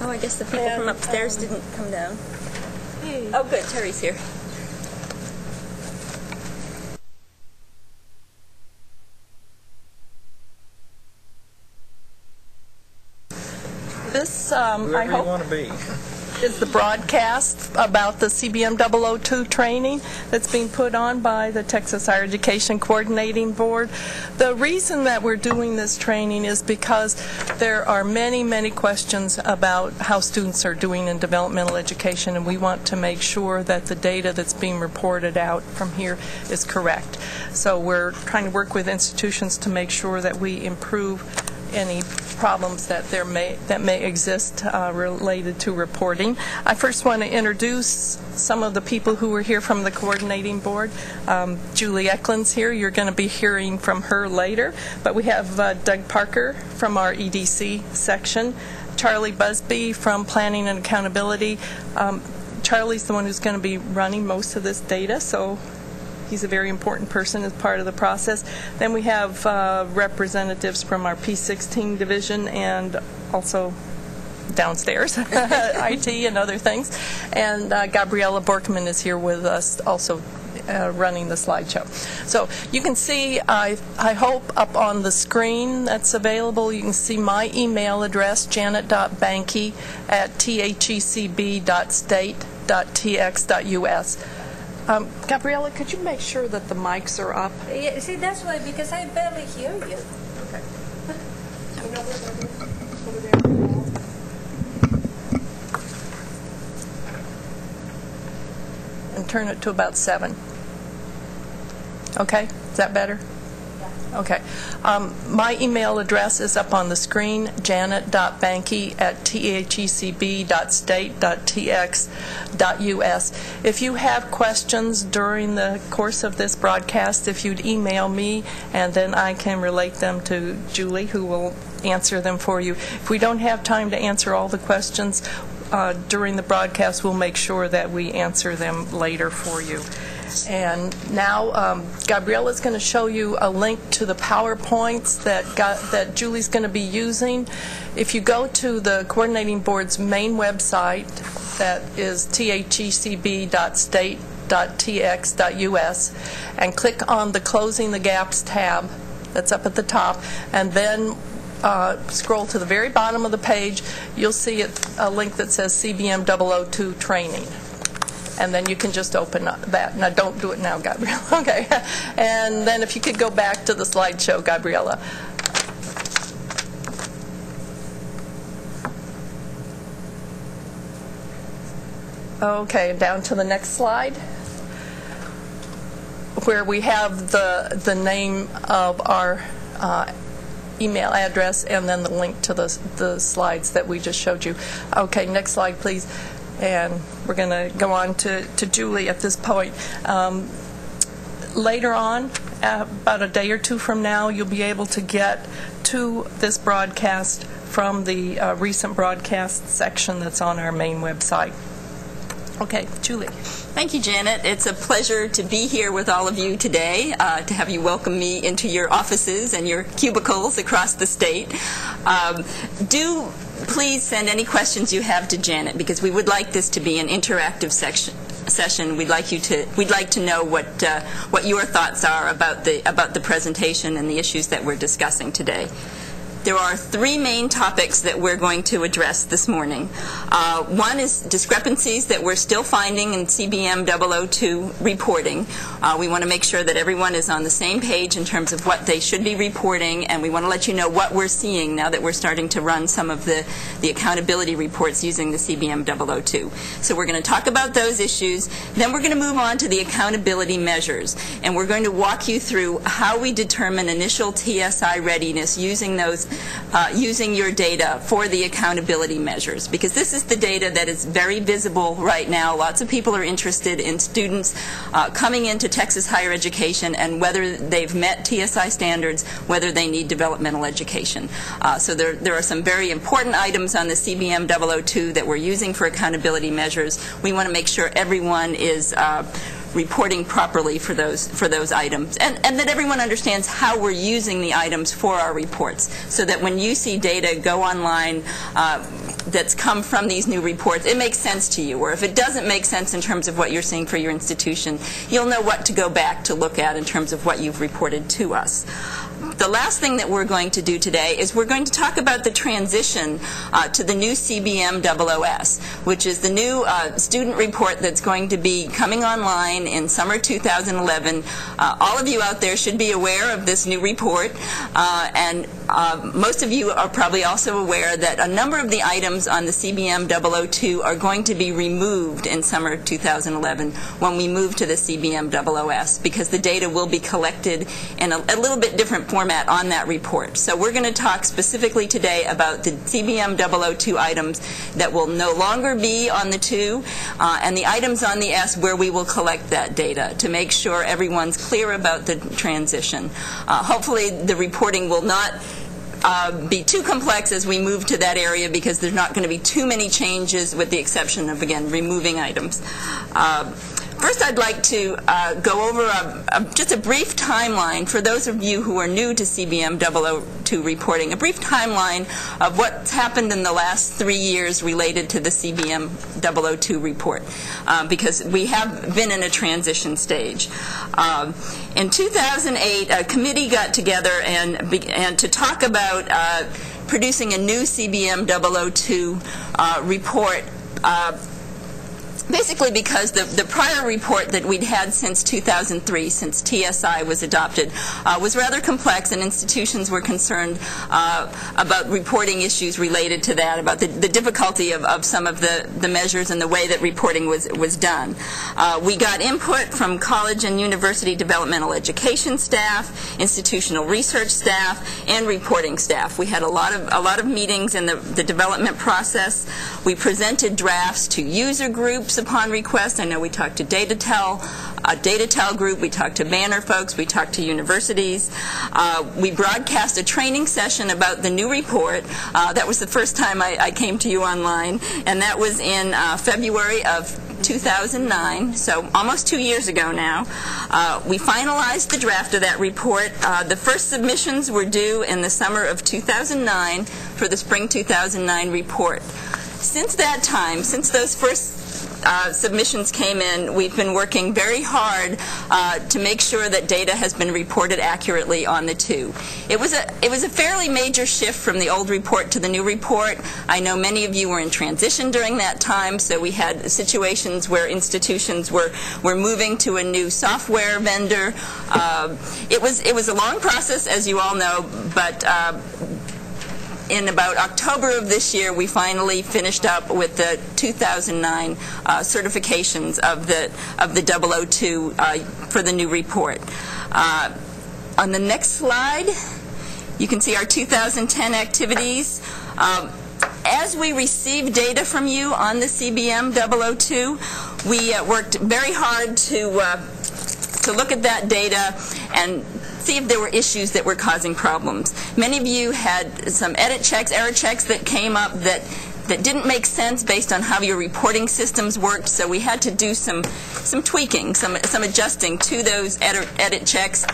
Oh, I guess the people from upstairs didn't come down. Hey. Oh, good. Terry's here. This, Whoever I hope, you want to be. is the broadcast about the CBM002 training that's being put on by the Texas Higher Education Coordinating Board. The reason that we're doing this training is because there are many, many questions about how students are doing in developmental education, and we want to make sure that the data that's being reported out from here is correct. So we're trying to work with institutions to make sure that we improve any problems that may exist related to reporting. I first want to introduce some of the people who were here from the coordinating board. Julie Eklund's here. You're going to be hearing from her later. But we have Doug Parker from our EDC section, Charlie Busby from Planning and Accountability. Charlie's the one who's going to be running most of this data, so he's a very important person as part of the process. Then we have representatives from our P16 division and also downstairs, IT and other things. And Gabriella Borkman is here with us also running the slideshow. So you can see, I hope, up on the screen that's available, you can see my email address, janet.banky@thecb.state.tx.us. Gabriella, could you make sure that the mics are up? Yeah, see, that's why, because I barely hear you. Okay. And turn it to about 7. Okay? Is that better? Okay. My email address is up on the screen, janet.banky@thecb.state.tx.us. If you have questions during the course of this broadcast, if you'd email me, and then I can relate them to Julie, who will answer them for you. If we don't have time to answer all the questions during the broadcast, we'll make sure that we answer them later for you. And now Gabriella's going to show you a link to the PowerPoints that Julie's going to be using. If you go to the Coordinating Board's main website, that is thecb.state.tx.us, and click on the Closing the Gaps tab that's up at the top, and then scroll to the very bottom of the page, you'll see a link that says CBM002 Training. And then you can just open up that. Now, don't do it now, Gabriella. Okay. And then if you could go back to the slideshow, Gabriella. Okay, down to the next slide, where we have the name of our email address and then the link to the slides that we just showed you. Okay, next slide, please. And we're going to go on to Julie at this point. Later on, about a day or two from now, you'll be able to get to this broadcast from the recent broadcast section that's on our main website. Okay, Julie. Thank you, Janet. It's a pleasure to be here with all of you today, to have you welcome me into your offices and your cubicles across the state. Do please send any questions you have to Janet, because we would like this to be an interactive session. We'd like to know what your thoughts are about the presentation and the issues that we're discussing today. There are 3 main topics that we're going to address this morning. One is discrepancies that we're still finding in CBM002 reporting. We want to make sure that everyone is on the same page in terms of what they should be reporting, and we want to let you know what we're seeing now that we're starting to run some of the accountability reports using the CBM002. So we're going to talk about those issues. Then we're going to move on to the accountability measures, and we're going to walk you through how we determine initial TSI readiness using those using your data for the accountability measures, because this is the data that is very visible right now. Lots of people are interested in students coming into Texas higher education and whether they've met TSI standards, whether they need developmental education. So there are some very important items on the CBM002 that we're using for accountability measures. We want to make sure everyone is reporting properly for those items, and that everyone understands how we're using the items for our reports, so that when you see data go online that's come from these new reports, it makes sense to you, or if it doesn't make sense in terms of what you're seeing for your institution, you'll know what to go back to look at in terms of what you've reported to us. The last thing that we're going to do today is we're going to talk about the transition to the new CBM002, which is the new student report that's going to be coming online in summer 2011. All of you out there should be aware of this new report, and most of you are probably also aware that a number of the items on the CBM002 are going to be removed in summer 2011 when we move to the CBM00S, because the data will be collected in a little bit different format on that report. So we're going to talk specifically today about the CBM002 items that will no longer be on the 2 and the items on the S where we will collect that data to make sure everyone's clear about the transition. Hopefully the reporting will not be too complex as we move to that area, because there's not going to be too many changes with the exception of, again, removing items. First, I'd like to go over just a brief timeline for those of you who are new to CBM002 reporting, a brief timeline of what's happened in the last 3 years related to the CBM002 report, because we have been in a transition stage. In 2008, a committee got together and began to talk about producing a new CBM002 report, basically because the prior report that we'd had since 2003, since TSI was adopted, was rather complex, and institutions were concerned about reporting issues related to that, about the difficulty of some of the measures and the way that reporting was done. We got input from college and university developmental education staff, institutional research staff, and reporting staff. We had a lot of meetings in the development process. We presented drafts to user groups upon request. I know we talked to Datatel group, we talked to Banner folks, we talked to universities. We broadcast a training session about the new report. That was the first time I came to you online, and that was in February of 2009, so almost 2 years ago now. We finalized the draft of that report. The first submissions were due in the summer of 2009 for the spring 2009 report. Since that time, since those first submissions came in, we've been working very hard to make sure that data has been reported accurately on the 2. It was a fairly major shift from the old report to the new report. I know many of you were in transition during that time, so we had situations where institutions were moving to a new software vendor. It was a long process, as you all know, but in about October of this year, we finally finished up with the 2009 certifications of the 002 for the new report. On the next slide, you can see our 2010 activities. As we received data from you on the CBM002, we worked very hard to look at that data and see if there were issues that were causing problems. Many of you had some error checks that came up that didn't make sense based on how your reporting systems worked, so we had to do some tweaking, some adjusting to those edit checks.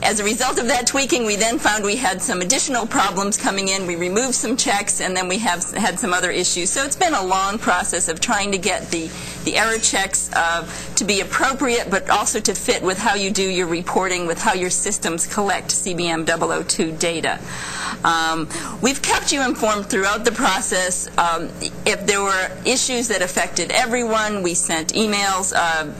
As a result of that tweaking, we then found we had some additional problems coming in. We removed some checks, and then we had some other issues. So it's been a long process of trying to get the error checks to be appropriate, but also to fit with how you do your reporting, with how your systems collect CBM002 data. We've kept you informed throughout the process. If there were issues that affected everyone, we sent emails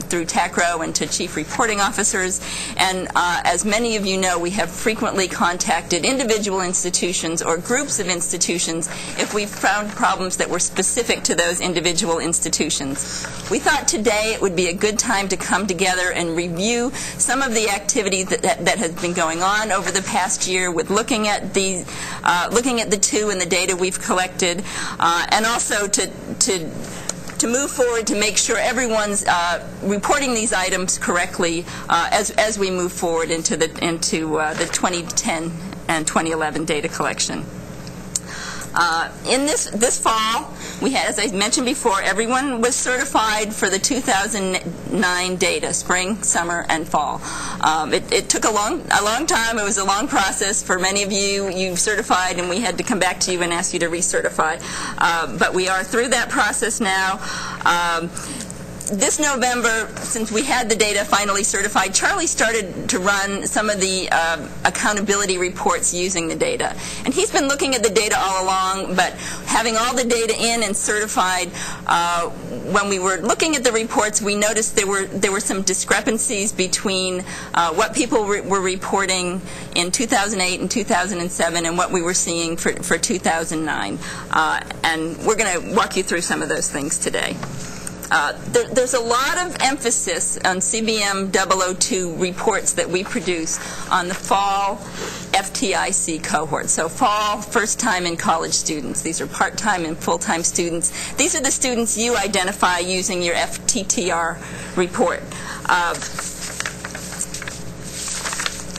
through TACRO and to chief reporting officers, and as many of you know, we have frequently contacted individual institutions or groups of institutions if we found problems that were specific to those individual institutions. We thought today it would be a good time to come together and review some of the activity that has been going on over the past year with looking at the 2 and the data we've collected, and also to move forward to make sure everyone's reporting these items correctly as we move forward into the 2010 and 2011 data collection. In this fall, we had, as I mentioned before, everyone was certified for the 2009 data, spring, summer, and fall. It took a long time. It was a long process for many of you. You certified, and we had to come back to you and ask you to recertify. But we are through that process now. This November, since we had the data finally certified, Charlie started to run some of the accountability reports using the data. And he's been looking at the data all along, but having all the data in and certified, when we were looking at the reports, we noticed there were some discrepancies between what people were reporting in 2008 and 2007 and what we were seeing for 2009. And we're going to walk you through some of those things today. There's a lot of emphasis on CBM002 reports that we produce on the fall FTIC cohort. So fall first time in college students. These are part-time and full-time students. These are the students you identify using your FTTR report.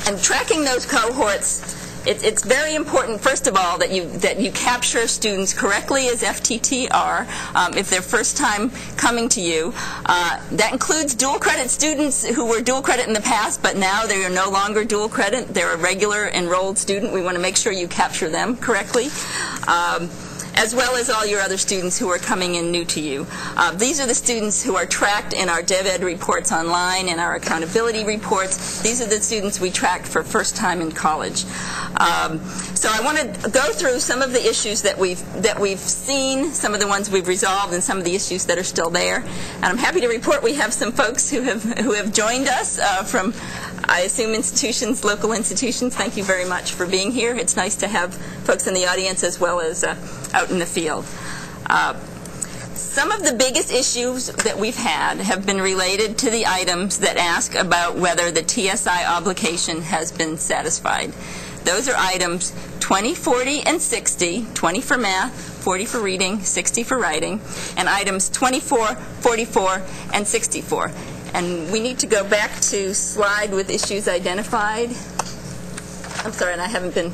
And tracking those cohorts, it's very important, first of all, that you capture students correctly as FTTR if they're first time coming to you. That includes dual credit students who were dual credit in the past, but now they are no longer dual credit. They're a regular enrolled student. We want to make sure you capture them correctly. As well as all your other students who are coming in new to you. These are the students who are tracked in our DevEd reports online and our accountability reports. These are the students we tracked for first time in college. So I want to go through some of the issues that we've seen, some of the ones we've resolved, and some of the issues that are still there. And I'm happy to report we have some folks who have joined us from, I assume, institutions, local institutions. Thank you very much for being here. It's nice to have folks in the audience as well as out in the field. Some of the biggest issues that we've had have been related to the items that ask about whether the TSI obligation has been satisfied. Those are items 20, 40, and 60, 20 for math, 40 for reading, 60 for writing, and items 24, 44, and 64. And we need to go back to slide with issues identified. I'm sorry, and I haven't been,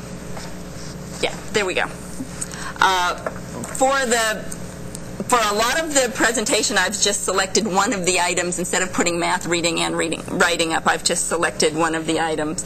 yeah, there we go. For a lot of the presentation, I've just selected one of the items. Instead of putting math, reading, and writing up, I've just selected one of the items.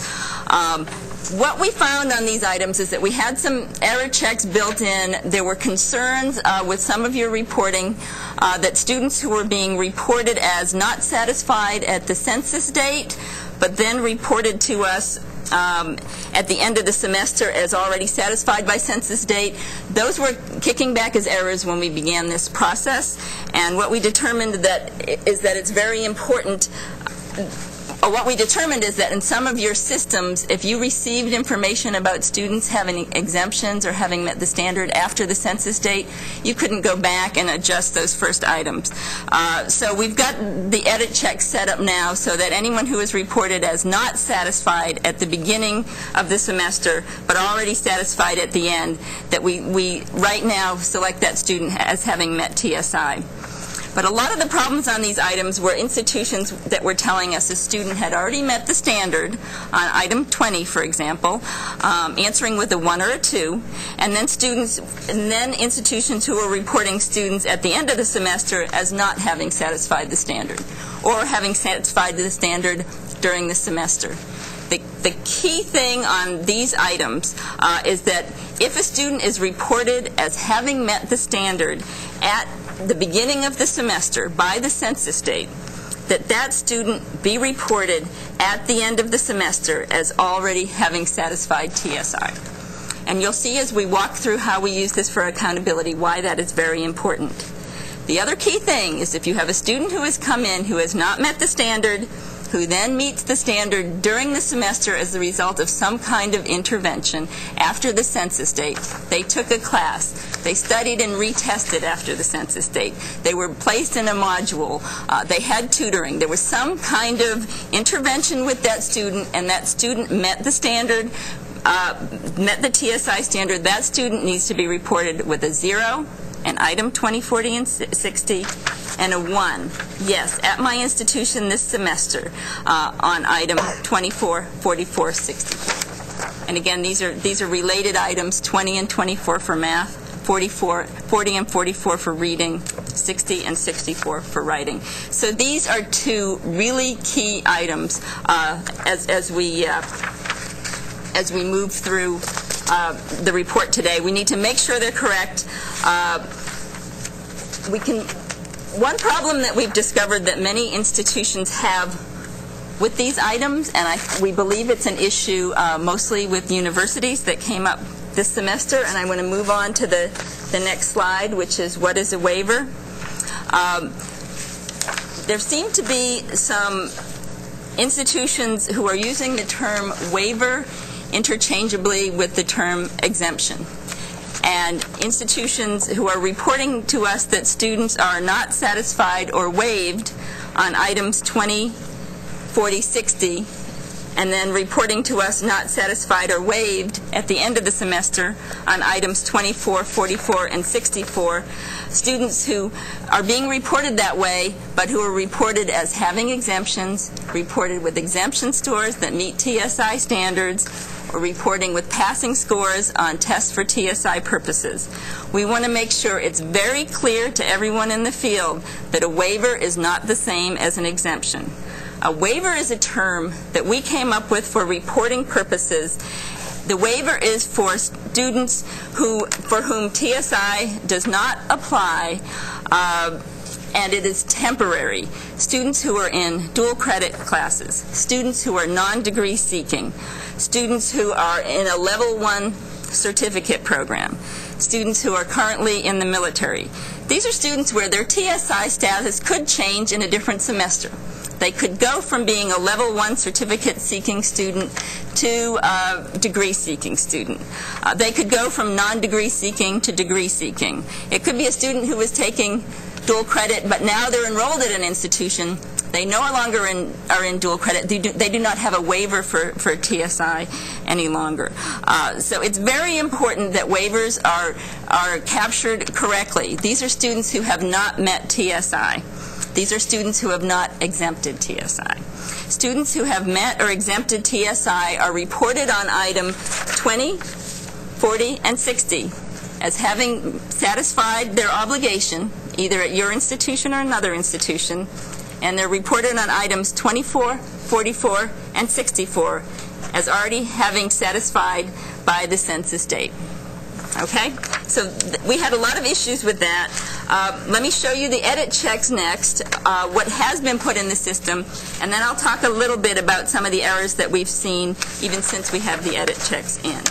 What we found on these items is that we had some error checks built in. There were concerns with some of your reporting that students who were being reported as not satisfied at the census date, but then reported to us at the end of the semester as already satisfied by census date. Those were kicking back as errors when we began this process. And what we determined is that it's very important. What we determined is that in some of your systems, if you received information about students having exemptions or having met the standard after the census date, you couldn't go back and adjust those first items. So we've got the edit check set up now so that anyone who is reported as not satisfied at the beginning of the semester but already satisfied at the end, that we right now select that student as having met TSI. But a lot of the problems on these items were institutions that were telling us a student had already met the standard on item 20, for example, answering with a 1 or a 2, and then institutions who were reporting students at the end of the semester as not having satisfied the standard, or having satisfied the standard during the semester. The key thing on these items is that if a student is reported as having met the standard at the beginning of the semester by the census date, that student be reported at the end of the semester as already having satisfied TSI. And you'll see as we walk through how we use this for accountability why that is very important. The other key thing is if you have a student who has come in who has not met the standard, who then meets the standard during the semester as a result of some kind of intervention after the census date. They took a class. They studied and retested after the census date. They were placed in a module. They had tutoring. There was some kind of intervention with that student, and that student met the standard, met the TSI standard. That student needs to be reported with a 0, an item 20, 40, and 60, and a 1. Yes, at my institution this semester on item 24, 44, 60. And again, these are related items, 20 and 24 for math, 40 and 44 for reading, 60 and 64 for writing. So these are two really key items as we move through the report today. We need to make sure they're correct. One problem that we've discovered that many institutions have with these items, and we believe it's an issue mostly with universities that came up this semester, and I want to move on to the next slide, which is what is a waiver. There seem to be some institutions who are using the term waiver interchangeably with the term exemption. And institutions who are reporting to us that students are not satisfied or waived on items 20, 40, 60, and then reporting to us not satisfied or waived at the end of the semester on items 24, 44, and 64. Students who are being reported that way, but who are reported as having exemptions, reported with exemption scores that meet TSI standards, or reporting with passing scores on tests for TSI purposes. We want to make sure it's very clear to everyone in the field that a waiver is not the same as an exemption. A waiver is a term that we came up with for reporting purposes. The waiver is for students for whom TSI does not apply, and it is temporary. Students who are in dual credit classes, students who are non-degree seeking, students who are in a level 1 certificate program, students who are currently in the military. These are students where their TSI status could change in a different semester. They could go from being a level 1 certificate seeking student to a degree seeking student. They could go from non-degree seeking to degree seeking. It could be a student who was taking dual credit, but now they're enrolled at an institution. They no longer are in dual credit. They do not have a waiver for TSI any longer. So it's very important that waivers are captured correctly. These are students who have not met TSI. These are students who have not exempted TSI. Students who have met or exempted TSI are reported on item 20, 40, and 60 as having satisfied their obligation, either at your institution or another institution, and they're reported on items 24, 44, and 64 as already having satisfied by the census date. Okay? So we had a lot of issues with that. Let me show you the edit checks next, what has been put in the system, and then I'll talk a little bit about some of the errors that we've seen even since we have the edit checks in.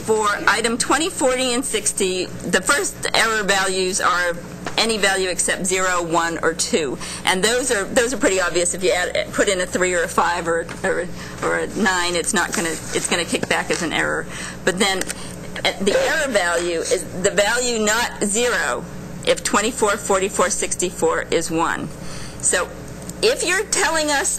For item 20, 40, and 60, the first error values are any value except 0, 1, or 2. And those are pretty obvious. If you put in a 3 or a 5 or a 9, it's going to kick back as an error. But then the error value is the value not 0 if 24, 44, 64 is 1. So if you're telling us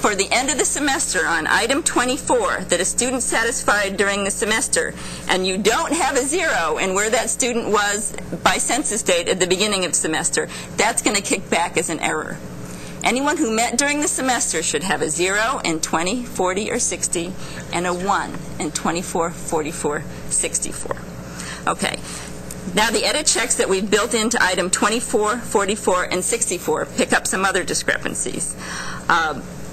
for the end of the semester on item 24 that a student satisfied during the semester and you don't have a 0 and where that student was by census date at the beginning of the semester, that's going to kick back as an error. Anyone who met during the semester should have a 0 in 20, 40, or 60 and a 1 in 24, 44, 64. Okay. Now the edit checks that we've built into item 24, 44, and 64 pick up some other discrepancies.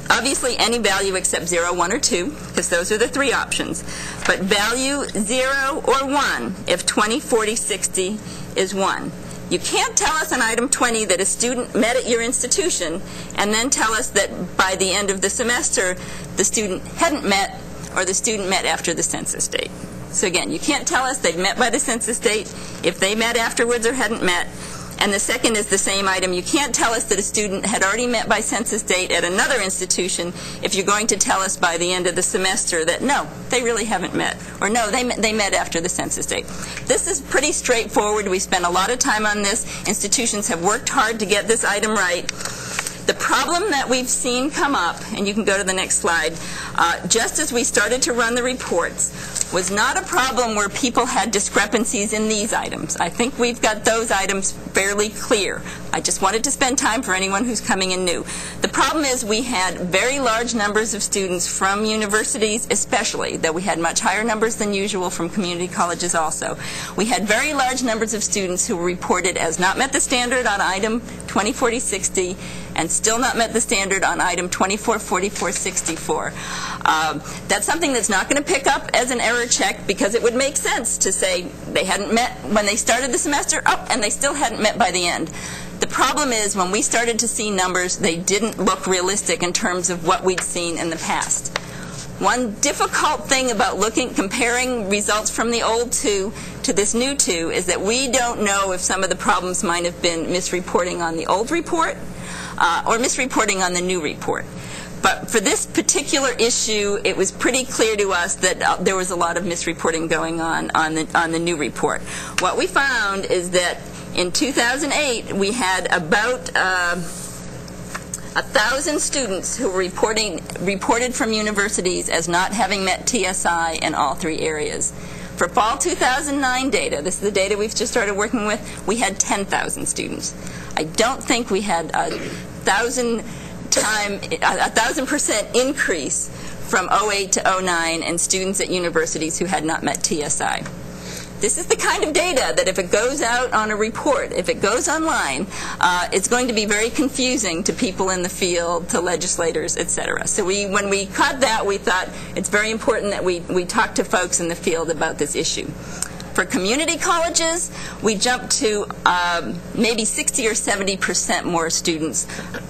Obviously any value except 0, 1, or 2, because those are the 3 options. But value 0 or 1 if 20, 40, 60 is 1. You can't tell us on item 20 that a student met at your institution and then tell us that by the end of the semester the student hadn't met or the student met after the census date. So again, you can't tell us they've met by the census date if they met afterwards or hadn't met. And the second is the same item. You can't tell us that a student had already met by census date at another institution if you're going to tell us by the end of the semester that, no, they really haven't met, or no, they met after the census date. This is pretty straightforward. We spent a lot of time on this. Institutions have worked hard to get this item right. The problem that we've seen come up, and you can go to the next slide, just as we started to run the reports, was not a problem where people had discrepancies in these items. I think we've got those items fairly clear. I just wanted to spend time for anyone who's coming in new. The problem is we had very large numbers of students from universities especially, though we had much higher numbers than usual from community colleges also. We had very large numbers of students who were reported as not met the standard on item 204060 and still not met the standard on item 244464. That's something that's not going to pick up as an error check because it would make sense to say they hadn't met when they started the semester, and they still hadn't met by the end. The problem is when we started to see numbers, they didn't look realistic in terms of what we'd seen in the past. One difficult thing about comparing results from the old 2 to this new 2 is that we don't know if some of the problems might have been misreporting on the old report or misreporting on the new report. But for this particular issue, it was pretty clear to us that there was a lot of misreporting going on the new report. What we found is that in 2008, we had about 1,000 students who were reported from universities as not having met TSI in all 3 areas. For fall 2009 data, this is the data we've just started working with, we had 10,000 students. I don't think we had a 1,000% increase from 08 to 09 in students at universities who had not met TSI. This is the kind of data that if it goes out on a report, if it goes online, it's going to be very confusing to people in the field, to legislators, etc. So when we caught that, we thought it's very important that we talk to folks in the field about this issue. For community colleges, we jumped to maybe 60 or 70% more students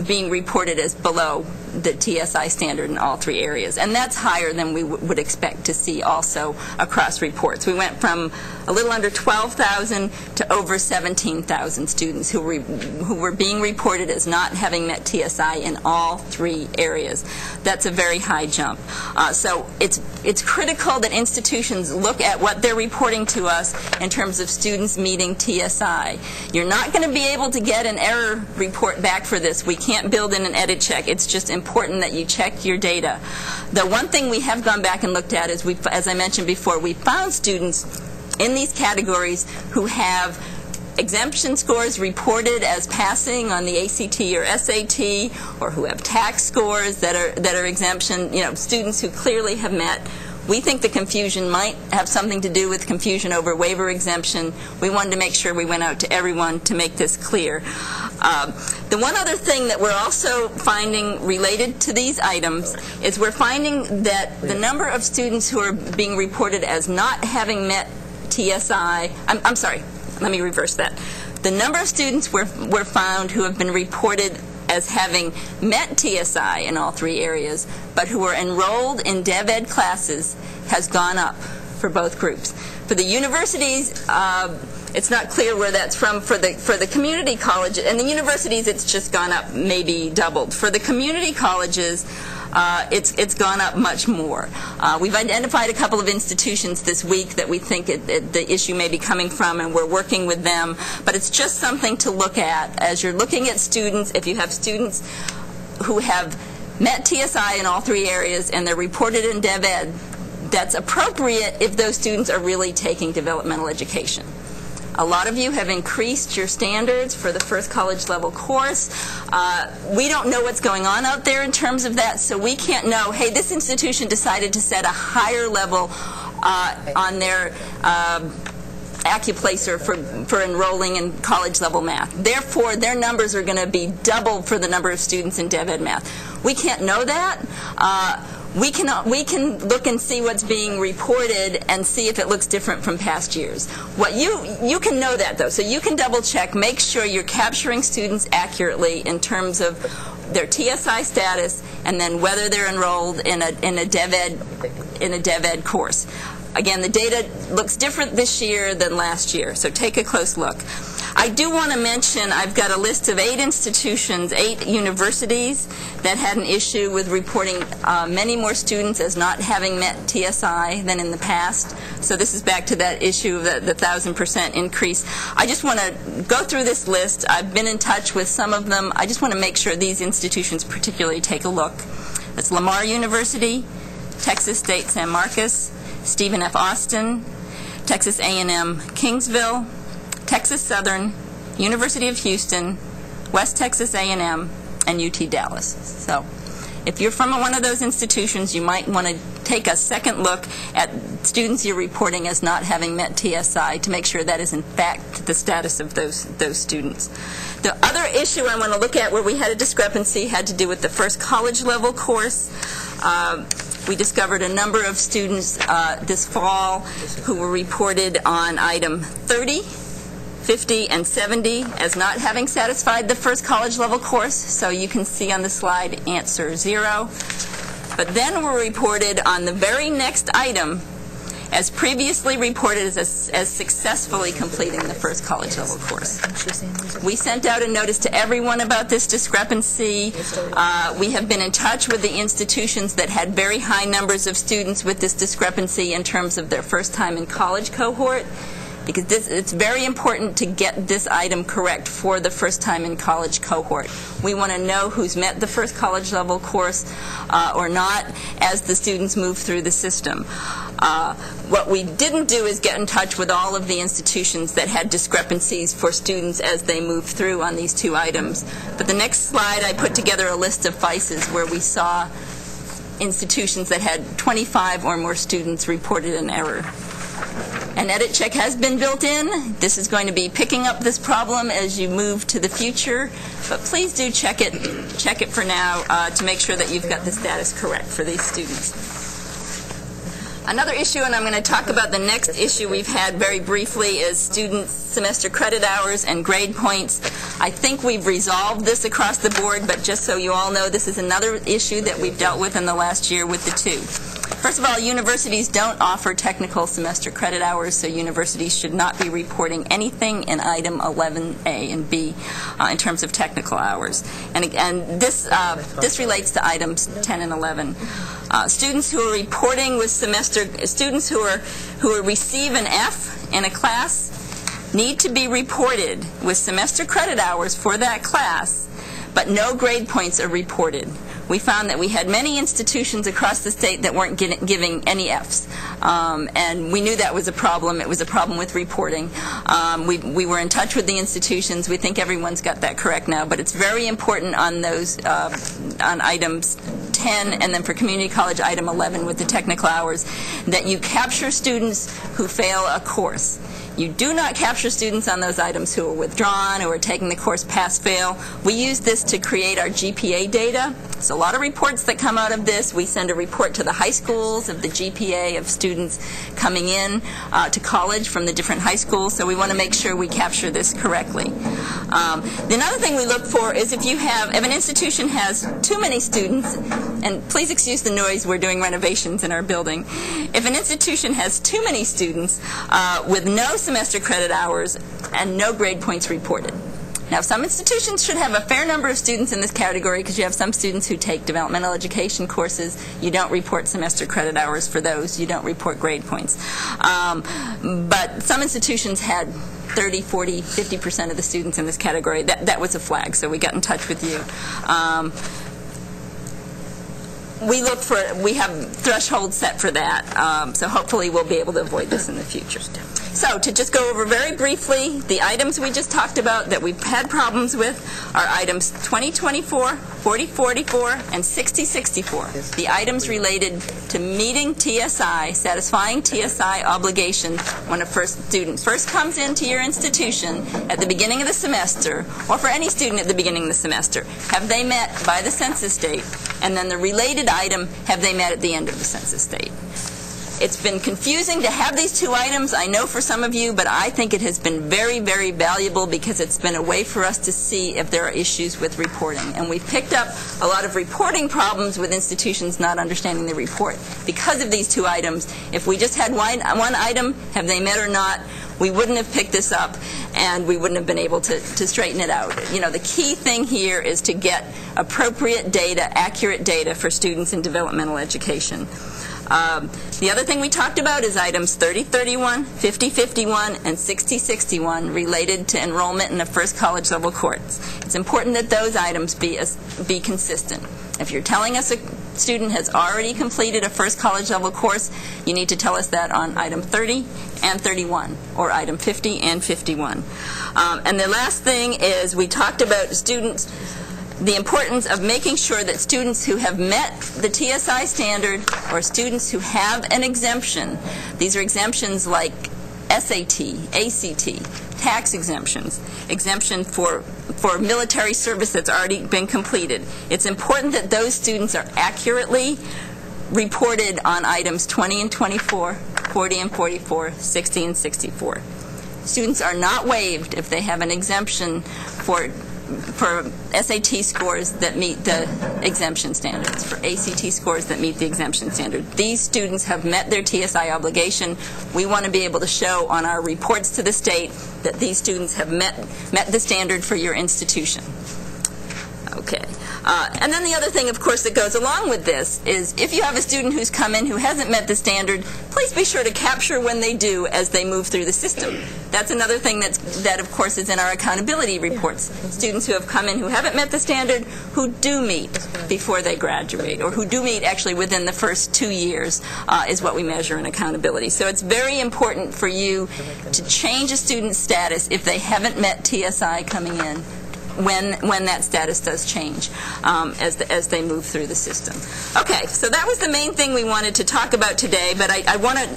being reported as below the TSI standard in all 3 areas. And that's higher than we would expect to see also across reports. We went from a little under 12,000 to over 17,000 students who were being reported as not having met TSI in all 3 areas. That's a very high jump. So it's critical that institutions look at what they're reporting to us in terms of students meeting TSI. You're not going to be able to get an error report back for this. We can't build in an edit check. It's just important that you check your data. The one thing we have gone back and looked at is, as I mentioned before, we found students in these categories who have exemption scores reported as passing on the ACT or SAT, or who have tax scores that are exemption, students who clearly have met. We think the confusion might have something to do with confusion over waiver exemption. We wanted to make sure we went out to everyone to make this clear. The one other thing that we're also finding related to these items is we're finding that the number of students who are being reported as not having met TSI, I'm sorry, let me reverse that. The number of students were found who have been reported as having met TSI in all 3 areas, but who are enrolled in DevEd classes has gone up for both groups. For the universities, it's not clear where that's from. For the community colleges, and the universities, it's just gone up, maybe doubled. For the community colleges, it's gone up much more. We've identified a couple of institutions this week that we think the issue may be coming from, and we're working with them. But it's just something to look at as you're looking at students. If you have students who have met TSI in all 3 areas and they're reported in DevEd, that's appropriate if those students are really taking developmental education. A lot of you have increased your standards for the first college level course. We don't know what's going on out there in terms of that, so we can't know, hey, this institution decided to set a higher level on their AccuPlacer for enrolling in college level math. Therefore, their numbers are going to be double for the number of students in DevEd math. We can't know that. We can look and see what's being reported and see if it looks different from past years. What you can know that, though, so you can double check, make sure you're capturing students accurately in terms of their TSI status and then whether they're enrolled in a DevEd course. Again, the data looks different this year than last year, so take a close look. I do want to mention I've got a list of 8 institutions, 8 universities that had an issue with reporting many more students as not having met TSI than in the past. So this is back to that issue of the 1,000% increase. I just want to go through this list. I've been in touch with some of them. I just want to make sure these institutions particularly take a look. That's Lamar University, Texas State San Marcos, Stephen F. Austin, Texas A&M Kingsville, Texas Southern, University of Houston, West Texas A&M, and UT Dallas. So if you're from one of those institutions, you might want to take a second look at students you're reporting as not having met TSI to make sure that is in fact the status of those students. The other issue I want to look at where we had a discrepancy had to do with the first college level course. We discovered a number of students this fall who were reported on item 30, 50, and 70 as not having satisfied the first college level course. So you can see on the slide answer 0. But then were reported on the very next item as previously reported as successfully completing the first college level course. We sent out a notice to everyone about this discrepancy. We have been in touch with the institutions that had very high numbers of students with this discrepancy in terms of their first time in college cohort, because it's very important to get this item correct for the first time in college cohort. We want to know who's met the first college level course or not as the students move through the system. What we didn't do is get in touch with all of the institutions that had discrepancies for students as they move through on these two items. But the next slide, I put together a list of FICEs where we saw institutions that had 25 or more students reported an error. An edit check has been built in. This is going to be picking up this problem as you move to the future, but please do check it for now to make sure that you've got the status correct for these students. Another issue, and I'm going to talk about the next issue we've had very briefly, is student semester credit hours and grade points. I think we've resolved this across the board, but just so you all know, this is another issue that we've dealt with in the last year with the two. First of all, universities don't offer technical semester credit hours, so universities should not be reporting anything in item 11A and B in terms of technical hours. And this relates to items 10 and 11. Students who are reporting with students who receive an F in a class need to be reported with semester credit hours for that class, but no grade points are reported. We found that we had many institutions across the state that weren't giving any Fs. And we knew that was a problem. It was a problem with reporting. We were in touch with the institutions. We think everyone's got that correct now. But it's very important on those, on items 10 and then for community college item 11 with the technical hours, that you capture students who fail a course. You do not capture students on those items who are withdrawn or are taking the course pass-fail. We use this to create our GPA data. There's a lot of reports that come out of this. We send a report to the high schools of the GPA of students coming in to college from the different high schools, so we want to make sure we capture this correctly. Another thing we look for is if an institution has too many students, and please excuse the noise, we're doing renovations in our building. If an institution has too many students with no semester credit hours and no grade points reported. Now, some institutions should have a fair number of students in this category because you have some students who take developmental education courses. You don't report semester credit hours for those. You don't report grade points. But some institutions had 30, 40, 50% of the students in this category. That was a flag, so we got in touch with you. We have thresholds set for that, so hopefully we'll be able to avoid this in the future. So to just go over very briefly, the items we just talked about that we've had problems with are items 2024, 4044, and 6064. The items related to meeting TSI, satisfying TSI obligations when a student first comes into your institution at the beginning of the semester, or for any student at the beginning of the semester. Have they met by the census date? And then the related item, have they met at the end of the census date? It's been confusing to have these two items, I know for some of you, but I think it has been very, very valuable because it's been a way for us to see if there are issues with reporting. And we've picked up a lot of reporting problems with institutions not understanding the report. Because of these two items, if we just had one item, have they met or not, we wouldn't have picked this up and we wouldn't have been able to straighten it out. You know, the key thing here is to get appropriate data, accurate data for students in developmental education. The other thing we talked about is items 3031, 5051, and 6061 related to enrollment in the first college level course. It's important that those items be consistent. If you're telling us student has already completed a first college level course, you need to tell us that on item 30 and 31, or item 50 and 51. And the last thing is, we talked about students, the importance of making sure that students who have met the TSI standard, or students who have an exemption, these are exemptions like SAT, ACT, tax exemptions, exemption for military service that's already been completed. It's important that those students are accurately reported on items 20 and 24, 40 and 44, 60 and 64. Students are not waived if they have an exemption for SAT scores that meet the exemption standards, for ACT scores that meet the exemption standard. These students have met their TSI obligation. We want to be able to show on our reports to the state that these students have met the standard for your institution. Okay. And then the other thing, of course, that goes along with this is, if you have a student who's come in who hasn't met the standard, please be sure to capture when they do as they move through the system. That's another thing that of course, is in our accountability reports. Students who have come in who haven't met the standard, who do meet before they graduate, or who do meet actually within the first 2 years, is what we measure in accountability. So it's very important for you to change a student's status if they haven't met TSI coming in, when that status does change as they move through the system. Okay, so that was the main thing we wanted to talk about today, but I want to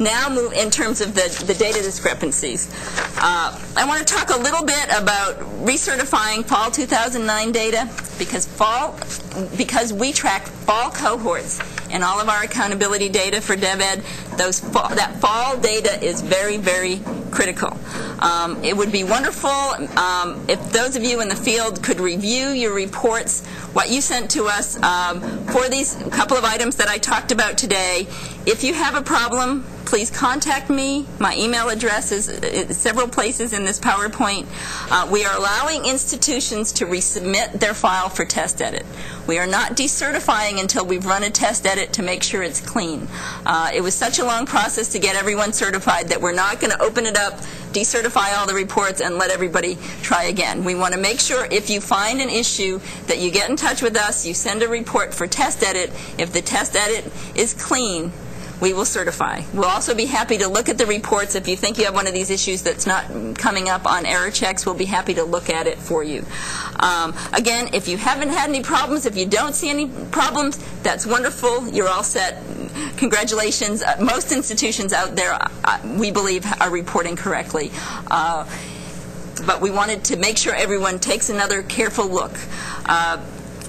now move in terms of the data discrepancies. I want to talk a little bit about recertifying fall 2009 data, because we track fall cohorts in all of our accountability data for DevEd. That fall data is very, very critical. It would be wonderful if those of you in the field could review your reports, what you sent to us for these couple of items that I talked about today. If you have a problem, please contact me. My email address is several places in this PowerPoint. We are allowing institutions to resubmit their file for test edit. We are not decertifying until we've run a test edit to make sure it's clean. It was such a long process to get everyone certified that we're not going to open it up, decertify all the reports, and let everybody try again. We want to make sure if you find an issue that you get in touch with us, you send a report for test edit. If the test edit is clean, we will certify. We'll also be happy to look at the reports. If you think you have one of these issues that's not coming up on error checks, we'll be happy to look at it for you. Again, if you haven't had any problems, if you don't see any problems, that's wonderful. You're all set. Congratulations. Most institutions out there, we believe, are reporting correctly. But we wanted to make sure everyone takes another careful look.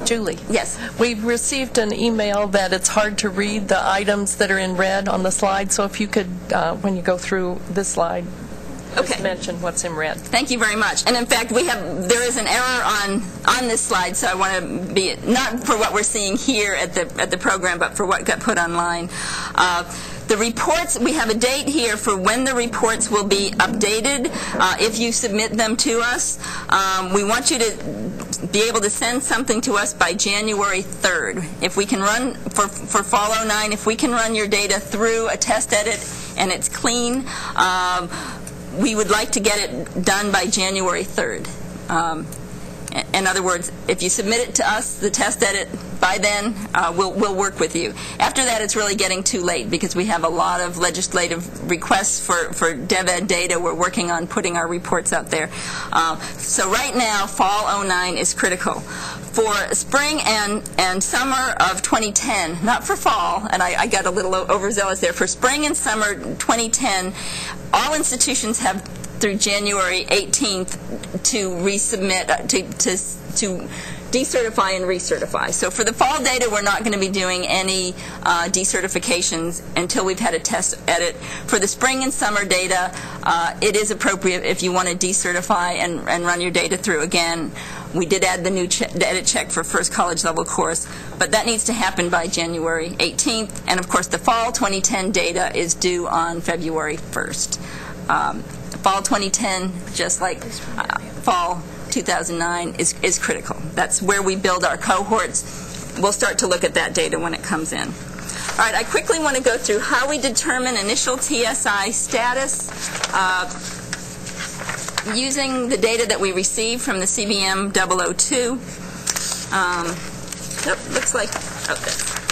Julie. Yes. We've received an email that it's hard to read the items that are in red on the slide, so if you could, when you go through this slide, just mention what's in red. Thank you very much. And in fact, there is an error on this slide, so I want to be, not for what we're seeing here at the program, but for what got put online. The reports, we have a date here for when the reports will be updated if you submit them to us. We want you to be able to send something to us by January 3rd. If we can run, for fall 09, if we can run your data through a test edit and it's clean, we would like to get it done by January 3rd. In other words, if you submit it to us, the test edit, by then we'll work with you. After that, it's really getting too late because we have a lot of legislative requests for DevEd data. We're working on putting our reports out there. So right now, fall 09 is critical. For spring and summer of 2010, not for fall, and I got a little overzealous there, for spring and summer 2010, all institutions have through January 18th to resubmit, to decertify and recertify. So for the fall data, we're not going to be doing any decertifications until we've had a test edit. For the spring and summer data, it is appropriate if you want to decertify and run your data through. Again, we did add the new edit check for first college level course, but that needs to happen by January 18th. And of course, the fall 2010 data is due on February 1st. Fall 2010, just like fall 2009, is critical. That's where we build our cohorts. We'll start to look at that data when it comes in. All right, I quickly want to go through how we determine initial TSI status using the data that we received from the CBM002. Looks like,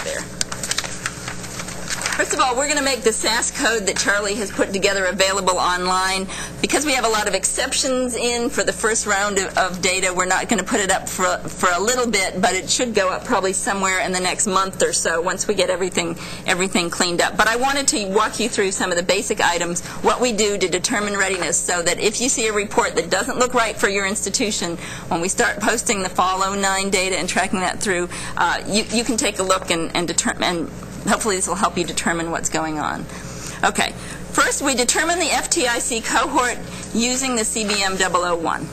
there. First of all, we're going to make the SAS code that Charlie has put together available online. Because we have a lot of exceptions in for the first round of data, we're not going to put it up for a little bit, but it should go up probably somewhere in the next month or so once we get everything cleaned up. But I wanted to walk you through some of the basic items, what we do to determine readiness, so that if you see a report that doesn't look right for your institution, when we start posting the fall 09 data and tracking that through, you can take a look and determine. Hopefully this will help you determine what's going on. Okay, first we determine the FTIC cohort using the CBM001.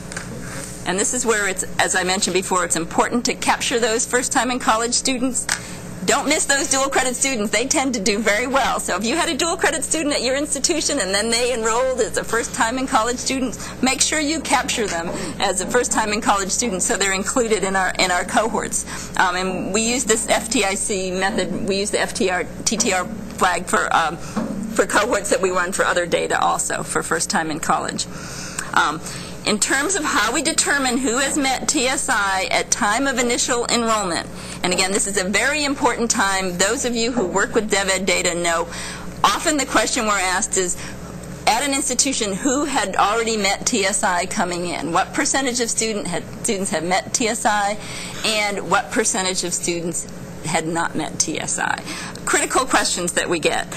And this is where it's, as I mentioned before, it's important to capture those first-time in college students. Don't miss those dual credit students. They tend to do very well. So if you had a dual credit student at your institution and then they enrolled as a first-time in college student, make sure you capture them as a first-time in college student so they're included in our cohorts. And we use this FTIC method. We use the TTR flag for cohorts that we run for other data also for first-time in college. In terms of how we determine who has met TSI at time of initial enrollment, and again, this is a very important time. Those of you who work with DevEd data know often the question we're asked is, at an institution, who had already met TSI coming in? What percentage of students had met TSI, and what percentage of students had not met TSI? Critical questions that we get.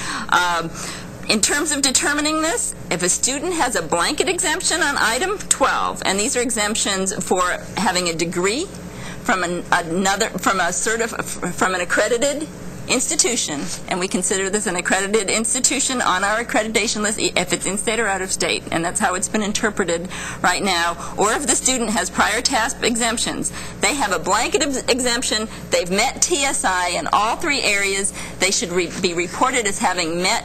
In terms of determining this, if a student has a blanket exemption on item 12, and these are exemptions for having a degree from an accredited institution, and we consider this an accredited institution on our accreditation list if it's in-state or out-of-state, and that's how it's been interpreted right now, or if the student has prior TASP exemptions, they have a blanket exemption, they've met TSI in all three areas, they should be reported as having met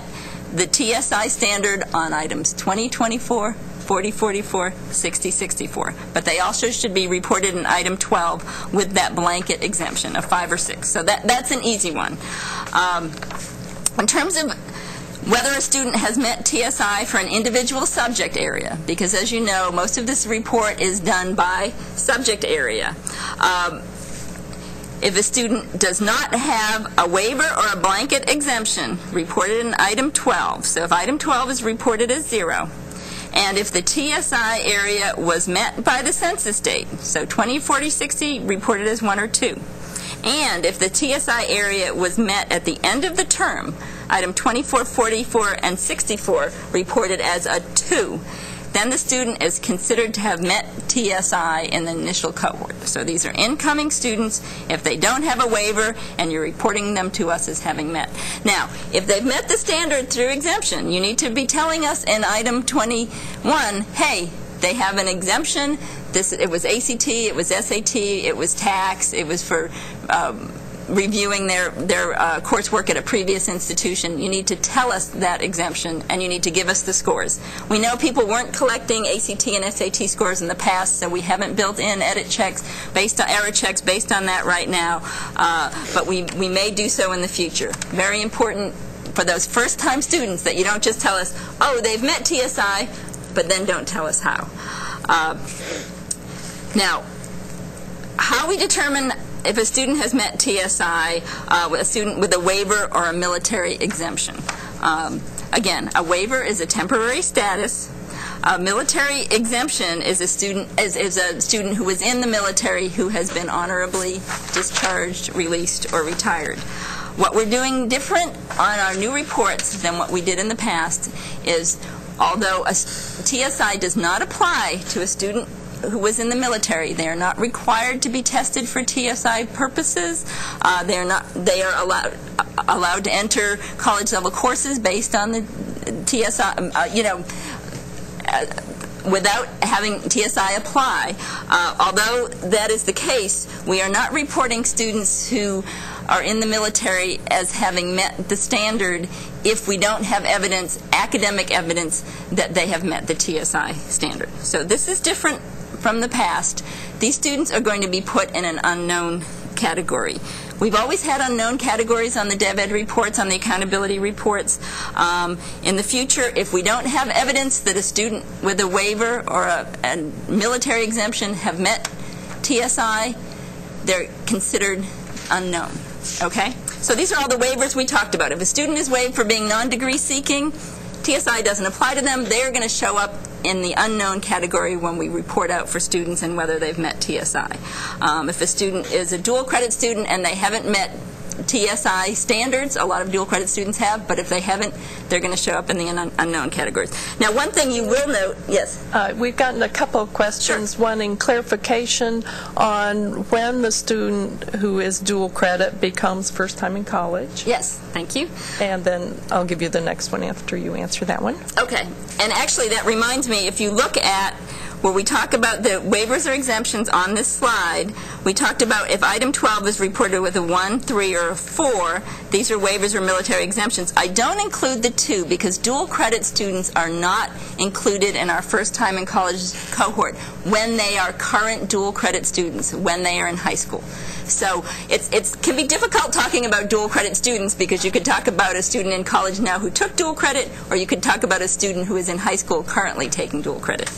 the TSI standard on items 20, 24, 40, 44, 60, 64. But they also should be reported in item 12 with that blanket exemption of 5 or 6. So that's an easy one. In terms of whether a student has met TSI for an individual subject area, because as you know, most of this report is done by subject area. If a student does not have a waiver or a blanket exemption reported in item 12, so if item 12 is reported as 0, and if the TSI area was met by the census date, so 20, 40, 60 reported as 1 or 2, and if the TSI area was met at the end of the term, item 24, 44, and 64 reported as a 2, then the student is considered to have met TSI in the initial cohort. So these are incoming students if they don't have a waiver and you're reporting them to us as having met. Now, if they've met the standard through exemption, you need to be telling us in item 21, hey, they have an exemption. It was ACT, it was SAT, it was tax, it was for reviewing their coursework at a previous institution. You need to tell us that exemption, and you need to give us the scores. We know people weren't collecting ACT and SAT scores in the past, so we haven't built in error checks based on that right now, but we may do so in the future. Very important for those first-time students that you don't just tell us, oh, they've met TSI, but then don't tell us how. Now, how we determine if a student has met TSI, a student with a waiver or a military exemption. Again, a waiver is a temporary status. A military exemption is a student who is in the military who has been honorably discharged, released, or retired. What we're doing different on our new reports than what we did in the past is, although a TSI does not apply to a student who was in the military, they are not required to be tested for TSI purposes. They are allowed to enter college level courses based on the TSI, without having TSI apply. Although that is the case, we are not reporting students who are in the military as having met the standard if we don't have evidence, academic evidence, that they have met the TSI standard. So this is different from the past. These students are going to be put in an unknown category. We've always had unknown categories on the DevEd reports, on the accountability reports. In the future, if we don't have evidence that a student with a waiver or a military exemption have met TSI, they're considered unknown. Okay? So these are all the waivers we talked about. If a student is waived for being non-degree seeking, TSI doesn't apply to them. They're going to show up in the unknown category when we report out for students and whether they've met TSI. If a student is a dual credit student and they haven't met TSI standards, a lot of dual credit students have, but if they haven't, they're going to show up in the unknown categories. Now, one thing you will note, yes? We've gotten a couple of questions wanting clarification on when the student who is dual credit becomes first time in college. Yes, thank you. And then I'll give you the next one after you answer that one. Okay, and actually that reminds me, if you look at where we talk about the waivers or exemptions on this slide, we talked about if item 12 is reported with a 1, 3, or a 4, these are waivers or military exemptions. I don't include the 2 because dual credit students are not included in our first time in college cohort when they are current dual credit students, when they are in high school. So it can be difficult talking about dual credit students because you could talk about a student in college now who took dual credit, or you could talk about a student who is in high school currently taking dual credit.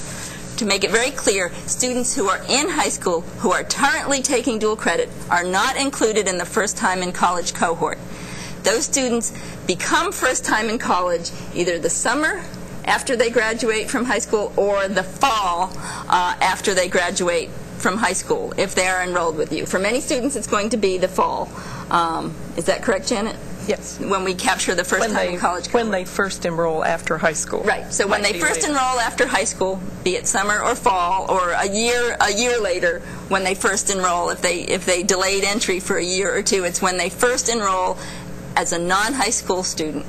To make it very clear, students who are in high school who are currently taking dual credit are not included in the first time in college cohort. Those students become first time in college either the summer after they graduate from high school or the fall after they graduate from high school, if they are enrolled with you. For many students, it's going to be the fall. Is that correct, Janet? Yes. When we capture the first time in college cohort. When they first enroll after high school. Right. So when they first enroll after high school, be it summer or fall, or a year later, when they first enroll, if they delayed entry for a year or two, it's when they first enroll as a non-high school student.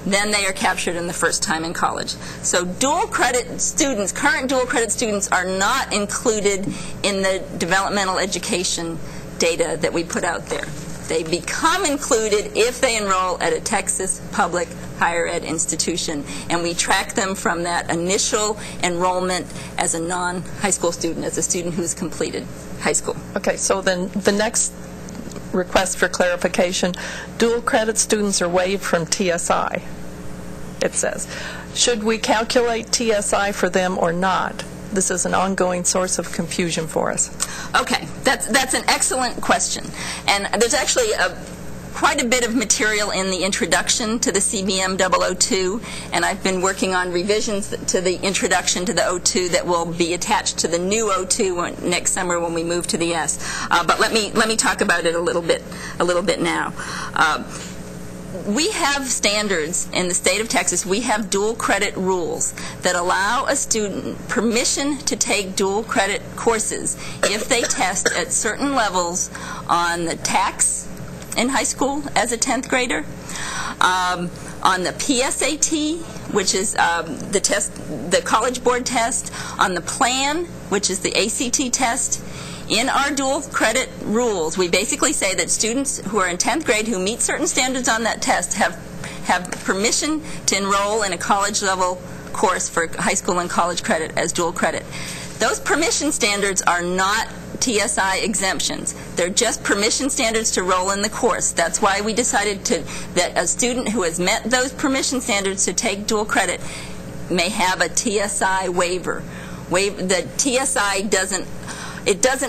Then they are captured in the first time in college. So dual credit students, current dual credit students, are not included in the developmental education data that we put out there. They become included if they enroll at a Texas public higher ed institution, and we track them from that initial enrollment as a non-high school student, as a student who's completed high school. Okay, so then the next request for clarification, dual credit students are waived from TSI, it says. Should we calculate TSI for them or not? This is an ongoing source of confusion for us. Okay, that's an excellent question. And there's actually quite a bit of material in the introduction to the CBM002, and I've been working on revisions to the introduction to the 02 that will be attached to the new 02 next summer when we move to the S. But let me talk about it a little bit now. We have standards in the state of Texas. We have dual credit rules that allow a student permission to take dual credit courses if they test at certain levels on the TAKS in high school as a 10th grader, on the PSAT, which is the College Board test, on the PLAN, which is the ACT test. In our dual credit rules, we basically say that students who are in 10th grade who meet certain standards on that test have permission to enroll in a college-level course for high school and college credit as dual credit. Those permission standards are not TSI exemptions. They're just permission standards to roll in the course. That's why we decided that a student who has met those permission standards to take dual credit may have a TSI waiver. The TSI doesn't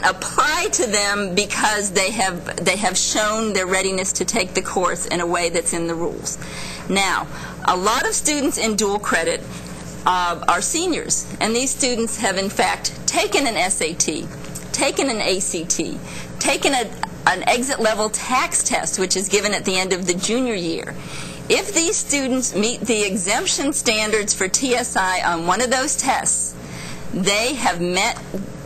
apply to them because they have shown their readiness to take the course in a way that's in the rules. Now, a lot of students in dual credit are seniors, and these students have in fact taken an SAT, taken an ACT, taken an exit level TAKS test, which is given at the end of the junior year. If these students meet the exemption standards for TSI on one of those tests, they have met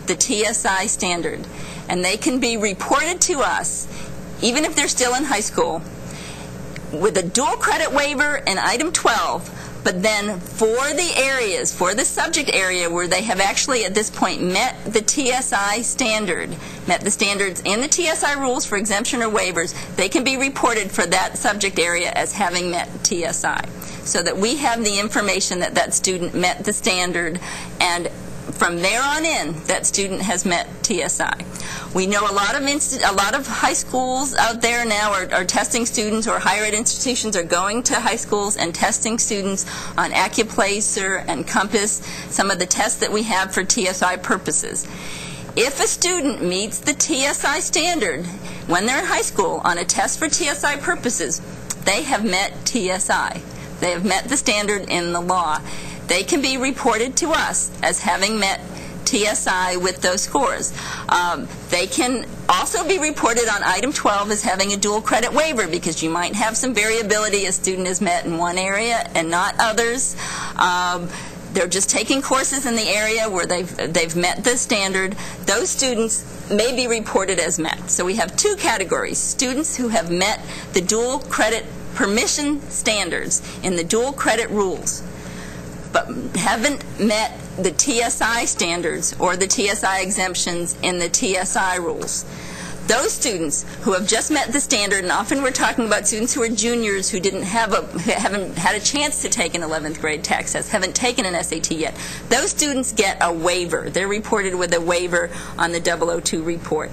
the TSI standard, and they can be reported to us, even if they're still in high school, with a dual credit waiver in item 12, but then for the subject area where they have actually at this point met the TSI standard, met the standards in the TSI rules for exemption or waivers, they can be reported for that subject area as having met TSI, so that we have the information that that student met the standard, and from there on in, that student has met TSI. We know a lot of high schools out there now are testing students, or higher ed institutions are going to high schools and testing students on AccuPlacer and Compass, some of the tests that we have for TSI purposes. If a student meets the TSI standard, when they're in high school, on a test for TSI purposes, they have met TSI. They have met the standard in the law. They can be reported to us as having met TSI with those scores. They can also be reported on item 12 as having a dual credit waiver, because you might have some variability. A student is met in one area and not others. They're just taking courses in the area where they've met the standard. Those students may be reported as met. So we have two categories: students who have met the dual credit permission standards in the dual credit rules, but haven't met the TSI standards or the TSI exemptions in the TSI rules. Those students who have just met the standard, and often we're talking about students who are juniors who haven't had a chance to take an 11th grade tax test, haven't taken an SAT yet. Those students get a waiver. They're reported with a waiver on the 002 report.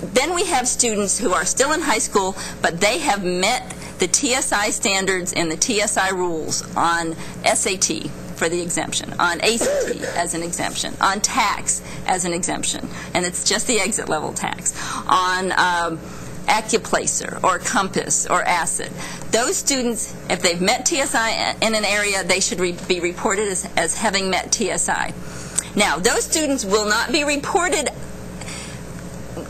Then we have students who are still in high school, but they have met the TSI standards in the TSI rules on SAT for the exemption, on ACT as an exemption, on tax as an exemption, and it's just the exit level tax, on Accuplacer or Compass or ACID. Those students, if they've met TSI in an area, they should be reported as having met TSI. Now, those students will not be reported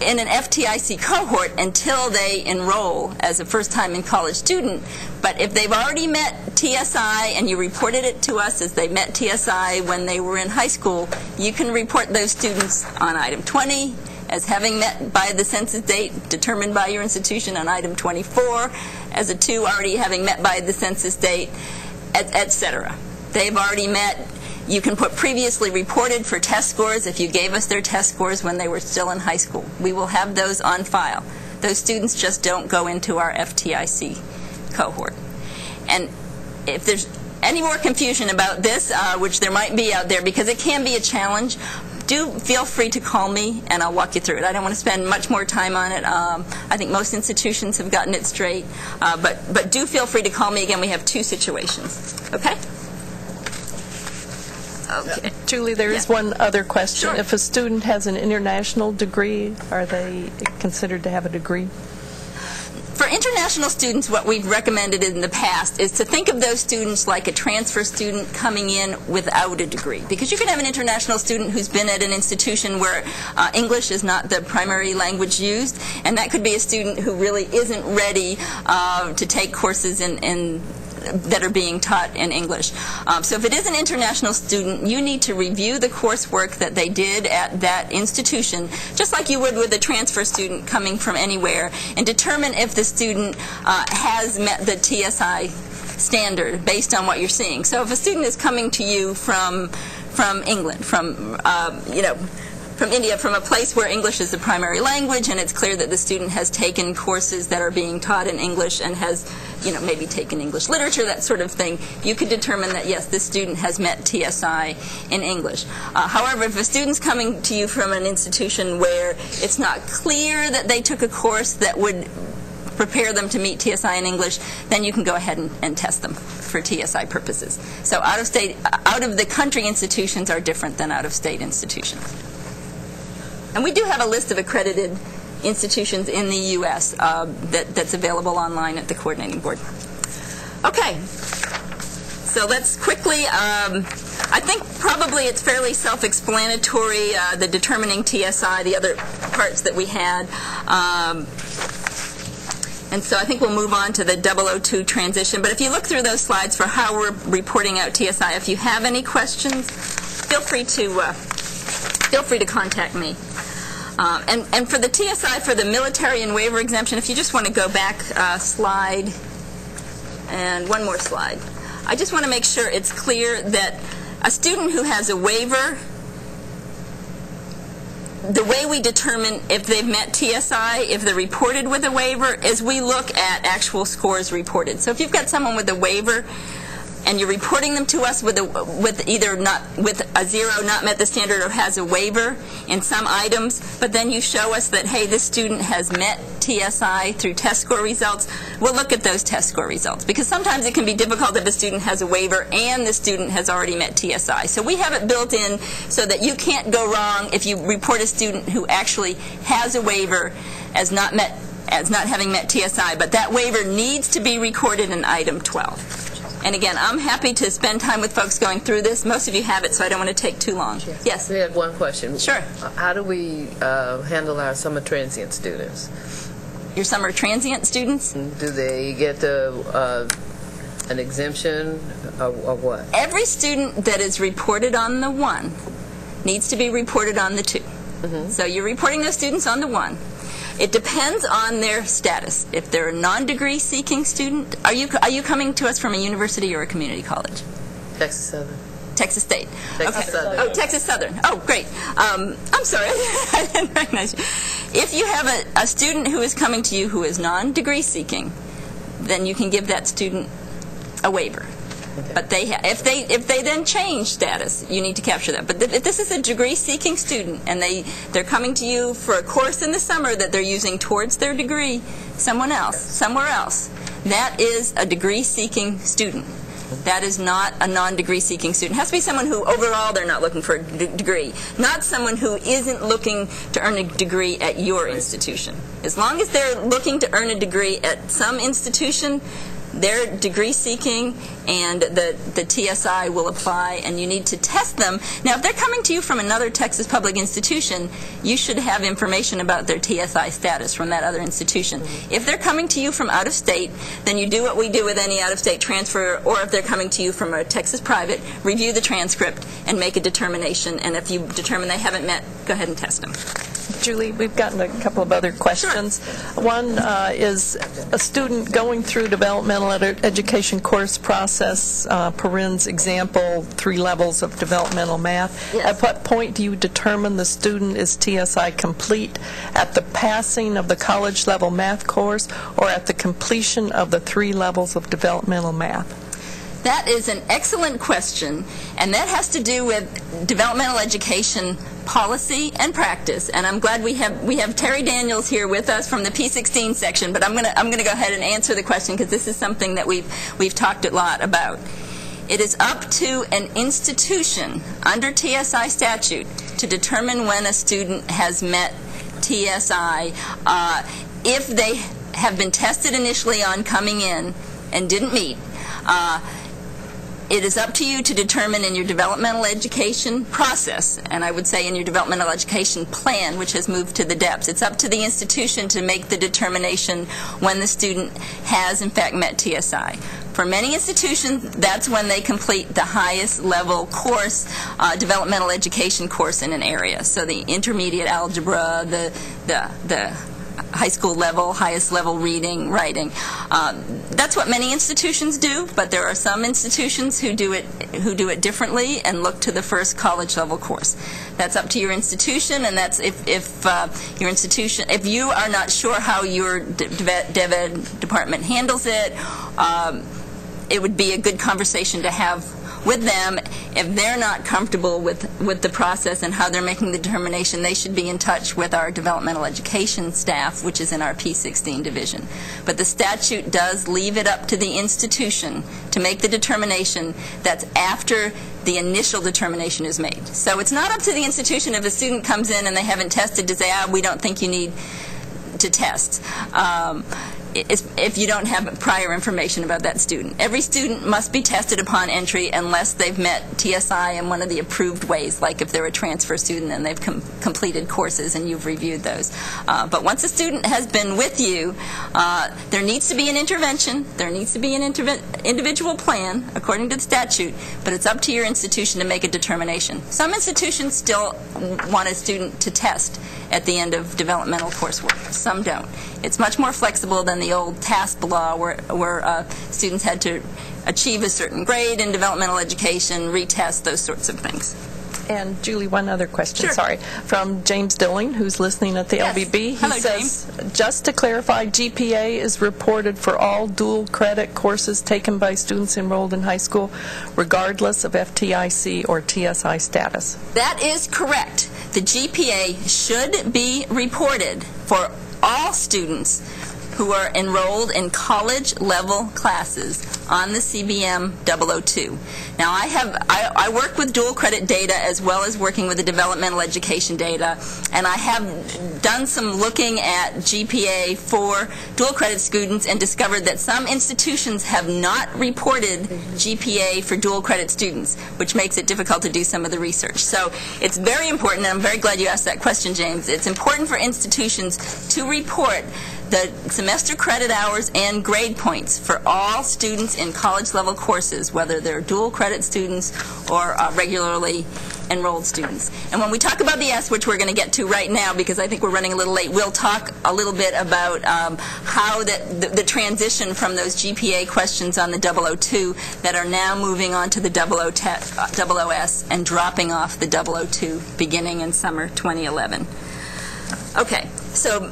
in an FTIC cohort until they enroll as a first-time in college student. But if they've already met TSI and you reported it to us as they met TSI when they were in high school, you can report those students on item 20 as having met by the census date determined by your institution, on item 24 as a 2 already having met by the census date, etc. They've already met. You can put previously reported for test scores if you gave us their test scores when they were still in high school. We will have those on file. Those students just don't go into our FTIC cohort. And if there's any more confusion about this, which there might be out there, because it can be a challenge, do feel free to call me and I'll walk you through it. I don't want to spend much more time on it. I think most institutions have gotten it straight. But do feel free to call me. Again, we have two situations. Okay? Okay. Julie, there is one other question. Sure. If a student has an international degree, are they considered to have a degree? For international students, what we've recommended in the past is to think of those students like a transfer student coming in without a degree. Because you can have an international student who's been at an institution where English is not the primary language used, and that could be a student who really isn't ready to take courses that are being taught in English. So if it is an international student, you need to review the coursework that they did at that institution, just like you would with a transfer student coming from anywhere, and determine if the student has met the TSI standard based on what you're seeing. So if a student is coming to you from England, from India, from a place where English is the primary language, and it's clear that the student has taken courses that are being taught in English and has, maybe taken English literature, that sort of thing, you could determine that, yes, this student has met TSI in English. However, if a student's coming to you from an institution where it's not clear that they took a course that would prepare them to meet TSI in English, then you can go ahead and test them for TSI purposes. So out-of-the-country institutions are different than out-of-state institutions. And we do have a list of accredited institutions in the U.S. That's available online at the coordinating board. Okay, so let's quickly, I think probably it's fairly self-explanatory, the determining TSI, the other parts that we had. And so I think we'll move on to the 002 transition. But if you look through those slides for how we're reporting out TSI, if you have any questions, feel free to contact me. And for the TSI, for the military and waiver exemption, if you just want to go back a slide and one more slide. I just want to make sure it's clear that a student who has a waiver, the way we determine if they've met TSI, if they're reported with a waiver, is we look at actual scores reported. So if you've got someone with a waiver and you're reporting them to us with a 0, not met the standard, or has a waiver in some items, but then you show us that, hey, this student has met TSI through test score results, we'll look at those test score results, because sometimes it can be difficult if a student has a waiver and the student has already met TSI. So we have it built in so that you can't go wrong if you report a student who actually has a waiver as not having met TSI, but that waiver needs to be recorded in item 12. And again, I'm happy to spend time with folks going through this. Most of you have it, so I don't want to take too long. Yes? We have one question. Sure. How do we handle our summer transient students? Your summer transient students? Do they get an exemption or what? Every student that is reported on the 1 needs to be reported on the 2. So you're reporting those students on the 1. It depends on their status. If they're a non-degree seeking student, are you coming to us from a university or a community college? Texas Southern. Texas State. Texas Southern. Oh, Texas Southern. Oh, great. I'm sorry, I didn't recognize you. If you have a student who is coming to you who is non-degree seeking, then you can give that student a waiver. Okay. But if they then change status, you need to capture that. But if this is a degree-seeking student and they're coming to you for a course in the summer that they're using towards their degree somewhere else, that is a degree-seeking student. That is not a non-degree seeking student. It has to be someone who overall they're not looking for a degree, not someone who isn't looking to earn a degree at your institution. As long as they're looking to earn a degree at some institution, they're degree seeking, and the TSI will apply, and you need to test them. Now, if they're coming to you from another Texas public institution, you should have information about their TSI status from that other institution. If they're coming to you from out of state, then you do what we do with any out-of-state transfer, or if they're coming to you from a Texas private, review the transcript and make a determination, and if you determine they haven't met, go ahead and test them. Julie, we've gotten a couple of other questions. Sure. One is a student going through developmental education course process, Perrin's example, 3 levels of developmental math. Yes. At what point do you determine the student is TSI complete? At the passing of the college level math course, or at the completion of the 3 levels of developmental math? That is an excellent question, and that has to do with developmental education policy and practice. And I'm glad we have Terry Daniels here with us from the P16 section. But I'm going to go ahead and answer the question, because this is something that we've talked a lot about. It is up to an institution under TSI statute to determine when a student has met TSI. If they have been tested initially on coming in and didn't meet, it is up to you to determine in your developmental education process, and I would say in your developmental education plan, which has moved to the depths, it's up to the institution to make the determination when the student has in fact met TSI. For many institutions, that's when they complete the highest level course, developmental education course in an area. So the intermediate algebra, the high school level, highest level reading, writing. That's what many institutions do, but there are some institutions who do it differently and look to the first college level course. That's up to your institution, and that's if your institution, if you are not sure how your dev ed department handles it, it would be a good conversation to have with them. If they're not comfortable with the process and how they're making the determination, they should be in touch with our developmental education staff, which is in our P16 division. But the statute does leave it up to the institution to make the determination. That's after the initial determination is made. So it's not up to the institution if a student comes in and they haven't tested to say, we don't think you need to test. If you don't have prior information about that student. Every student must be tested upon entry unless they've met TSI in one of the approved ways, like if they're a transfer student and they've completed courses and you've reviewed those. But once a student has been with you, there needs to be an intervention. There needs to be an individual plan according to the statute, but it's up to your institution to make a determination. Some institutions still want a student to test at the end of developmental coursework. Some don't. It's much more flexible than the old TASP law where students had to achieve a certain grade in developmental education, retest, those sorts of things. And Julie, one other question, Sure. sorry, from James Dilling, who's listening at the Yes. LBB. He Hello, says, just to clarify, GPA is reported for all dual credit courses taken by students enrolled in high school, regardless of FTIC or TSI status. That is correct. The GPA should be reported for all students who are enrolled in college-level classes on the CBM002. Now, I work with dual credit data as well as working with the developmental education data, and I have done some looking at GPA for dual credit students and discovered that some institutions have not reported GPA for dual credit students, which makes it difficult to do some of the research. So it's very important, and I'm very glad you asked that question, James. It's important for institutions to report the semester credit hours and grade points for all students in college-level courses, whether they're dual credit students or regularly enrolled students. And when we talk about the S, which we're going to get to right now because I think we're running a little late, we'll talk a little bit about how the transition from those GPA questions on the 002 that are now moving on to the 00S and dropping off the 002 beginning in summer 2011. Okay, so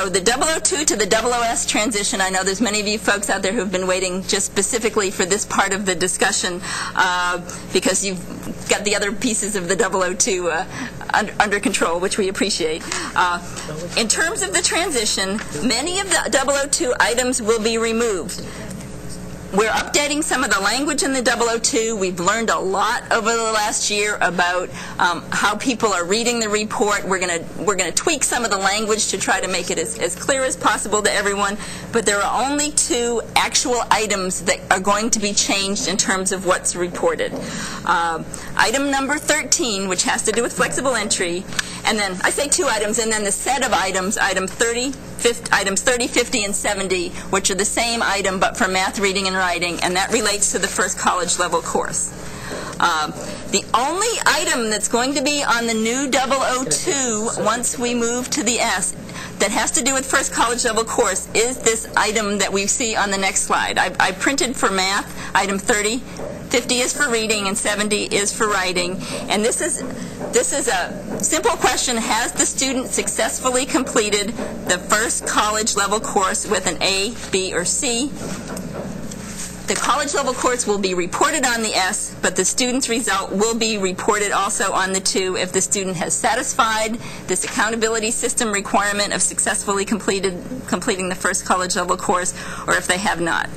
the 002 to the 00S transition, I know there's many of you folks out there who have been waiting just specifically for this part of the discussion because you've got the other pieces of the 002 under control, which we appreciate. In terms of the transition, many of the 002 items will be removed. We're updating some of the language in the 002. We've learned a lot over the last year about how people are reading the report. We're going to tweak some of the language to try to make it as clear as possible to everyone. But there are only 2 actual items that are going to be changed in terms of what's reported. Item number 13, which has to do with flexible entry, and then I say 2 items, and then the set of items, items 30, 50, and 70, which are the same item but for math, reading, and writing, and that relates to the first college-level course. The only item that's going to be on the new 002 once we move to the S that has to do with first college-level course is this item that we see on the next slide. I printed for math, item 30. 50 is for reading and 70 is for writing. And this is a simple question. Has the student successfully completed the first college-level course with an A, B, or C? The college-level course will be reported on the S, but the student's result will be reported also on the 2 if the student has satisfied this accountability system requirement of successfully completing the first college-level course, or if they have not.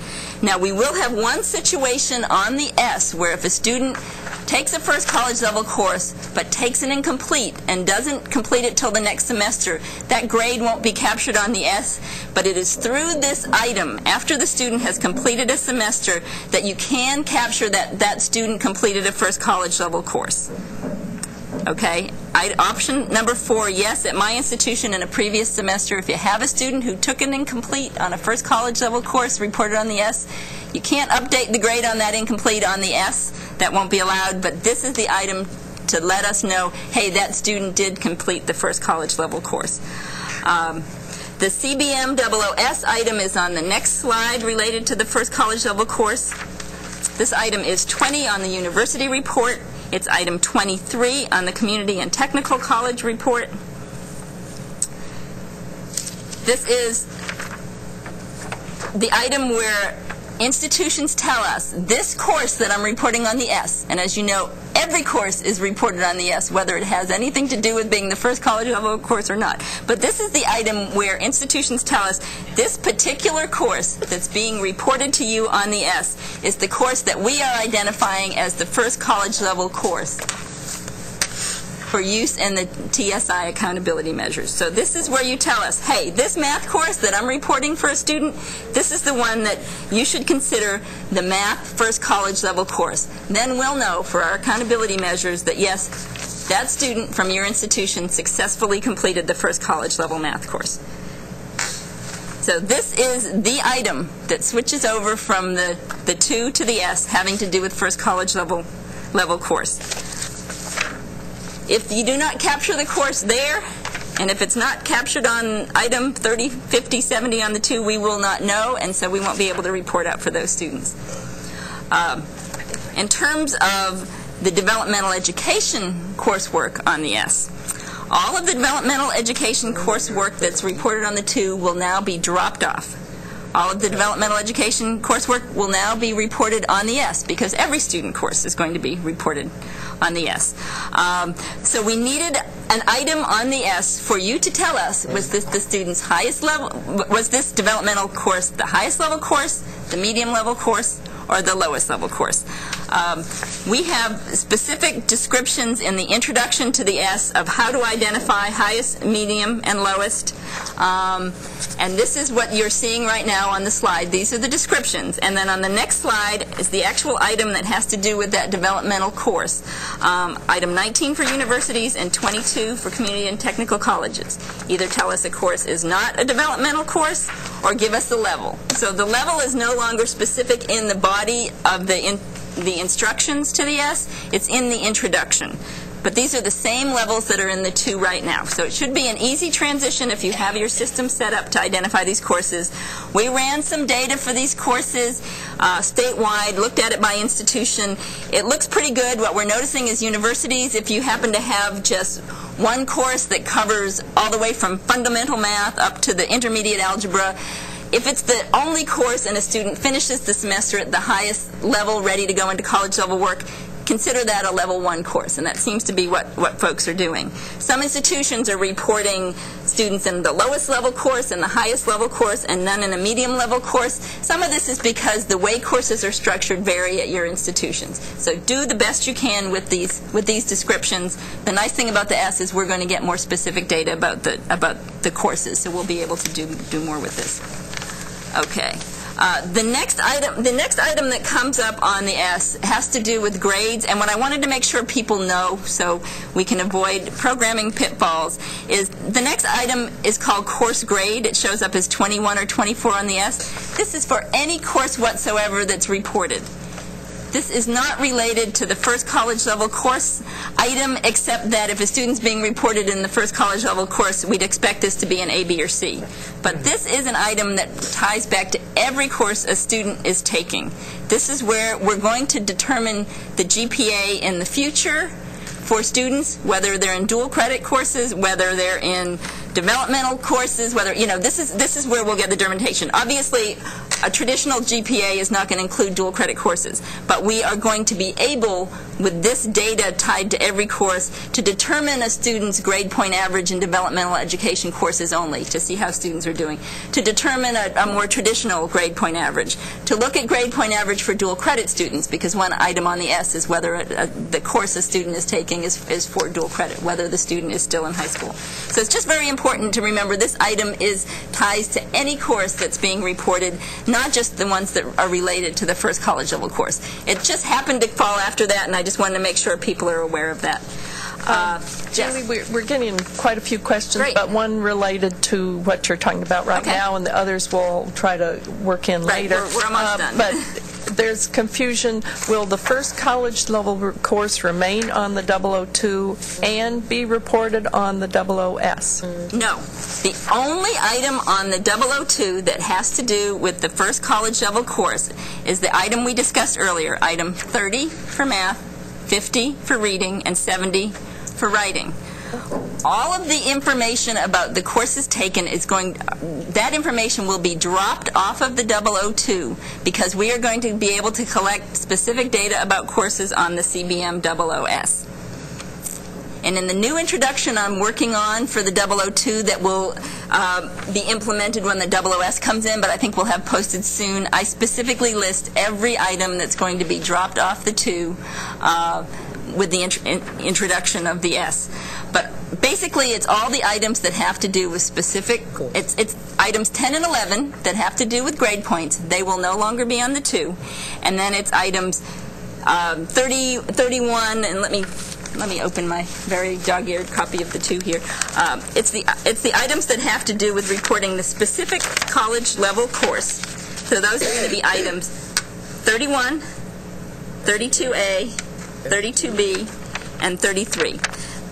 Now, we will have one situation on the S where if a student takes a first college-level course but takes it incomplete and doesn't complete it till the next semester, that grade won't be captured on the S, but it is through this item, after the student has completed a semester, that you can capture that student completed a first college-level course. Okay? Option number 4, yes, at my institution in a previous semester, if you have a student who took an incomplete on a first college-level course reported on the S, you can't update the grade on that incomplete on the S. That won't be allowed, but this is the item to let us know, hey, that student did complete the first college-level course. The CBM000S item is on the next slide related to the first college-level course. This item is 20 on the university report. It's item 23 on the community and technical college report. This is the item where institutions tell us this course that I'm reporting on the S, and as you know, every course is reported on the S, whether it has anything to do with being the first college level course or not. But this is the item where institutions tell us this particular course that's being reported to you on the S is the course that we are identifying as the first college level course for use in the TSI accountability measures. So this is where you tell us, hey, this math course that I'm reporting for a student, this is the one that you should consider the math first college level course. Then we'll know for our accountability measures that yes, that student from your institution successfully completed the first college level math course. So this is the item that switches over from the 2 to the S having to do with first college level course. If you do not capture the course there, and if it's not captured on item 30, 50, 70 on the 2, we will not know, and so we won't be able to report out for those students. In terms of the developmental education coursework on the S. All of the developmental education coursework that's reported on the 2 will now be dropped off. All of the developmental education coursework will now be reported on the S, because every student course is going to be reported on the S. So we needed an item on the S for you to tell us, was this the student's highest level, was this developmental course the highest level course, the medium level course, or the lowest level course. We have specific descriptions in the introduction to the S of how to identify highest, medium, and lowest. And this is what you're seeing right now on the slide. These are the descriptions. And then on the next slide is the actual item that has to do with that developmental course. Item 19 for universities and 22 for community and technical colleges. Either tell us a course is not a developmental course or give us the level. So the level is no longer specific in the body of the instructions to the S. It's in the introduction. But these are the same levels that are in the 2 right now. So it should be an easy transition if you have your system set up to identify these courses. We ran some data for these courses statewide, looked at it by institution. It looks pretty good. What we're noticing is universities, if you happen to have just one course that covers all the way from fundamental math up to the intermediate algebra, if it's the only course and a student finishes the semester at the highest level, ready to go into college level work, consider that a level 1 course, and that seems to be what folks are doing. Some institutions are reporting students in the lowest level course and the highest level course and none in a medium level course. Some of this is because the way courses are structured vary at your institutions. So do the best you can with these descriptions. The nice thing about the S is we're going to get more specific data about the courses, so we'll be able to do more with this. Okay. The next item that comes up on the S has to do with grades, and what I wanted to make sure people know so we can avoid programming pitfalls is the next item is called course grade. It shows up as 21 or 24 on the S. This is for any course whatsoever that's reported. This is not related to the first college level course item, except that if a student's being reported in the first college level course, we'd expect this to be an A, B, or C. But this is an item that ties back to every course a student is taking. This is where we're going to determine the GPA in the future for students, whether they're in dual credit courses, whether they're in developmental courses, whether, this is where we'll get the determination. Obviously, a traditional GPA is not going to include dual credit courses, but we are going to be able, with this data tied to every course, to determine a student's grade point average in developmental education courses only, to see how students are doing, to determine a more traditional grade point average, to look at grade point average for dual credit students, because one item on the S is whether the course a student is taking is for dual credit, whether the student is still in high school. So it's just very important to remember this item ties to any course that's being reported, not just the ones that are related to the first college level course. It just happened to fall after that, and I just wanted to make sure people are aware of that. Julie, we're getting quite a few questions, Great. but one related to what you're talking about right now, and the others we'll try to work in later. We're almost done. But there's confusion. Will the first college level course remain on the 002 and be reported on the 00S? No. The only item on the 002 that has to do with the first college level course is the item we discussed earlier, item 30 for math, 50 for reading, and 70 for writing. All of the information about the courses taken that information will be dropped off of the 002 because we are going to be able to collect specific data about courses on the CBM002. And in the new introduction I'm working on for the 002 that will be implemented when the 00S comes in, but I think we'll have posted soon, I specifically list every item that's going to be dropped off the 2 with the introduction of the S. But basically, it's all the items that have to do with specific, it's items 10 and 11 that have to do with grade points. They will no longer be on the 2. And then it's items 30, 31, and let me open my very dog-eared copy of the 2 here. It's the items that have to do with reporting the specific college level course. So those are going to be items 31, 32A, 32B, and 33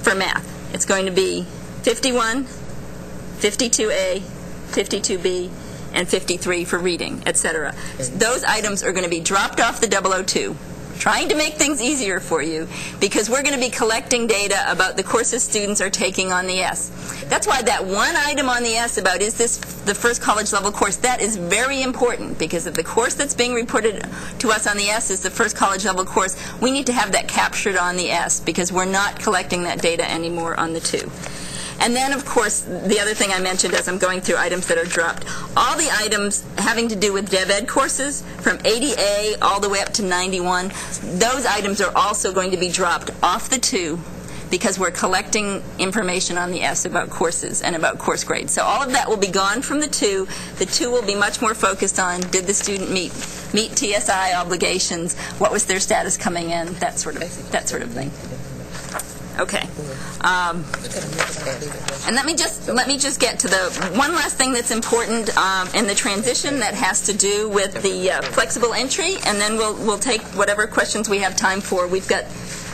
for math. It's going to be 51, 52A, 52B, and 53 for reading, etc. Those items are going to be dropped off the 002. trying to make things easier for you, because we're going to be collecting data about the courses students are taking on the S. That's why that one item on the S about is this the first college level course, that is very important, because if the course that's being reported to us on the S is the first college level course, we need to have that captured on the S, because we're not collecting that data anymore on the 2. And then, of course, the other thing I mentioned as I'm going through items that are dropped, all the items having to do with Dev Ed courses, from 80A all the way up to 91, those items are also going to be dropped off the 2, because we're collecting information on the S about courses and about course grades. So all of that will be gone from the 2. The 2 will be much more focused on, did the student meet TSI obligations, what was their status coming in, that sort of thing. Okay. And let me just get to the one last thing that's important in the transition that has to do with the flexible entry, and then we'll take whatever questions we have time for. We've got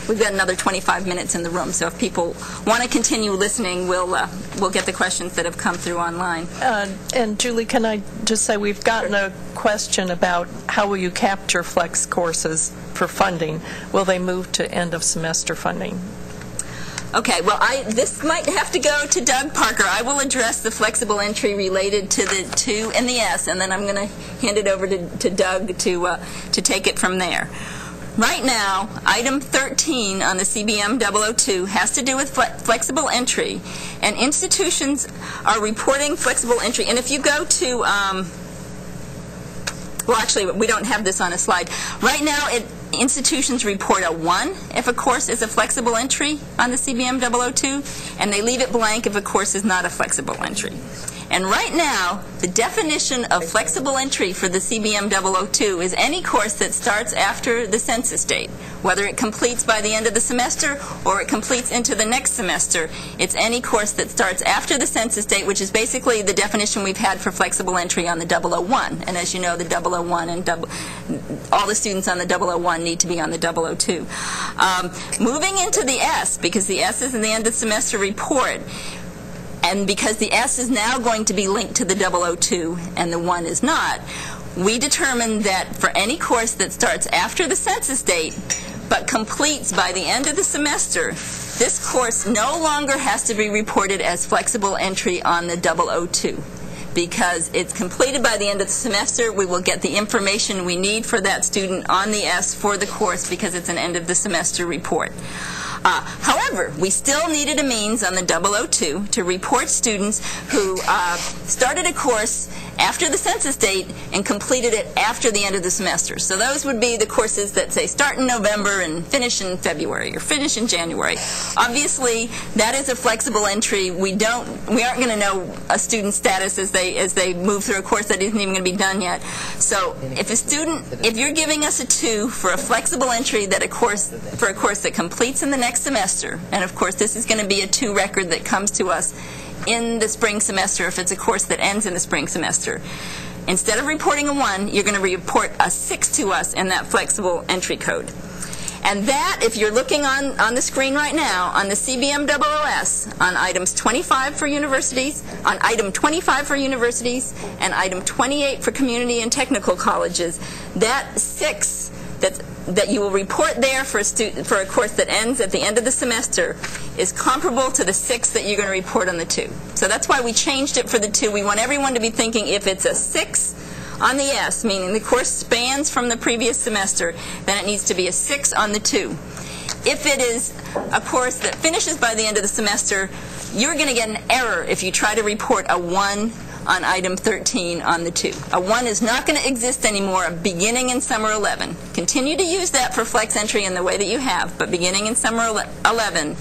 another 25 minutes in the room, so if people want to continue listening, we'll get the questions that have come through online. And Julie, can I just say we've gotten a question about how will you capture flex courses for funding? Will they move to end of semester funding? Okay, well, this might have to go to Doug Parker. I will address the flexible entry related to the 2 and the S, and then I'm going to hand it over to Doug to take it from there. Right now, item 13 on the CBM002 has to do with flexible entry, and institutions are reporting flexible entry. And if you go to, well, actually, we don't have this on a slide. Right now, institutions report a 1 if a course is a flexible entry on the CBM002, and they leave it blank if a course is not a flexible entry. And right now, the definition of flexible entry for the CBM002 is any course that starts after the census date, whether it completes by the end of the semester or it completes into the next semester. It's any course that starts after the census date, which is basically the definition we've had for flexible entry on the 001. And as you know, the 001 and all the students on the 001 need to be on the 002. Moving into the S, because the S is in the end of semester report, and because the S is now going to be linked to the 002 and the 1 is not, we determined that for any course that starts after the census date but completes by the end of the semester, this course no longer has to be reported as flexible entry on the 002. Because it's completed by the end of the semester, we will get the information we need for that student on the S for the course, because it's an end of the semester report. However, we still needed a means on the 002 to report students who started a course after the census date and completed it after the end of the semester. So those would be the courses that, say, start in November and finish in February or finish in January. Obviously, that is a flexible entry. We aren't going to know a student's status as they move through a course that isn't even going to be done yet. So if you're giving us a 2 for a flexible entry for a course that completes in the next semester, and of course this is going to be a 2 record that comes to us in the spring semester if it's a course that ends in the spring semester. Instead of reporting a 1, you're going to report a 6 to us in that flexible entry code. And that, if you're looking on the screen right now, on the CBM000S, on items 25 for universities, on item 25 for universities, and item 28 for community and technical colleges, that 6 that you will report there for a course that ends at the end of the semester is comparable to the 6 that you're going to report on the 2. So that's why we changed it for the 2. We want everyone to be thinking if it's a 6 on the S, meaning the course spans from the previous semester, then it needs to be a 6 on the 2. If it is a course that finishes by the end of the semester, you're going to get an error if you try to report a 1 on item 13 on the 2. A 1 is not going to exist anymore beginning in summer 11. Continue to use that for flex entry in the way that you have, but beginning in summer 11,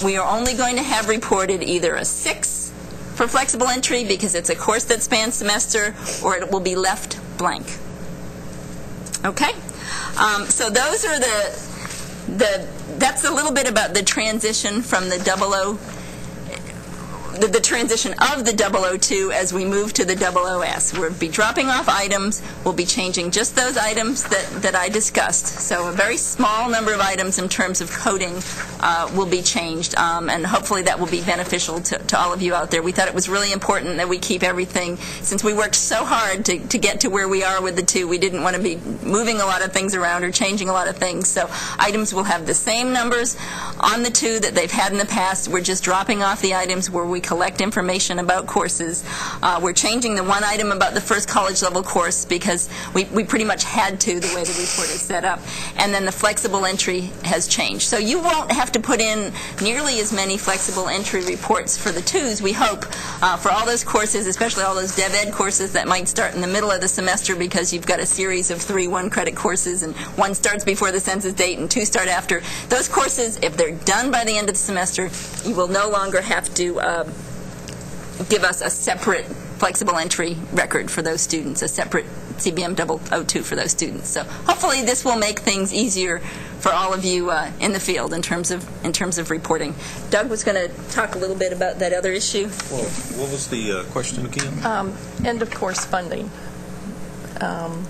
we are only going to have reported either a 6 for flexible entry because it's a course that spans semester, or it will be left blank. Okay? So those are that's a little bit about the transition from the the transition of the 002 as we move to the 00S. We'll be dropping off items. We'll be changing just those items that I discussed. So a very small number of items in terms of coding will be changed, and hopefully that will be beneficial to all of you out there. We thought it was really important that we keep everything, since we worked so hard to get to where we are with the 2, we didn't want to be moving a lot of things around or changing a lot of things. So items will have the same numbers on the 2 that they've had in the past. We're just dropping off the items where we collect information about courses. We're changing the 1 item about the first college level course because we pretty much had to, the way the report is set up. And then the flexible entry has changed. So you won't have to put in nearly as many flexible entry reports for the 2s, we hope, for all those courses, especially all those Dev Ed courses that might start in the middle of the semester because you've got a series of 3 one-credit courses and 1 starts before the census date and 2 start after. Those courses, if they're done by the end of the semester, you will no longer have to give us a separate flexible entry record for those students, a separate CBM002 for those students. So hopefully this will make things easier for all of you in the field in terms of reporting. Doug was going to talk a little bit about that other issue. Well, what was the question again? End of course funding. Are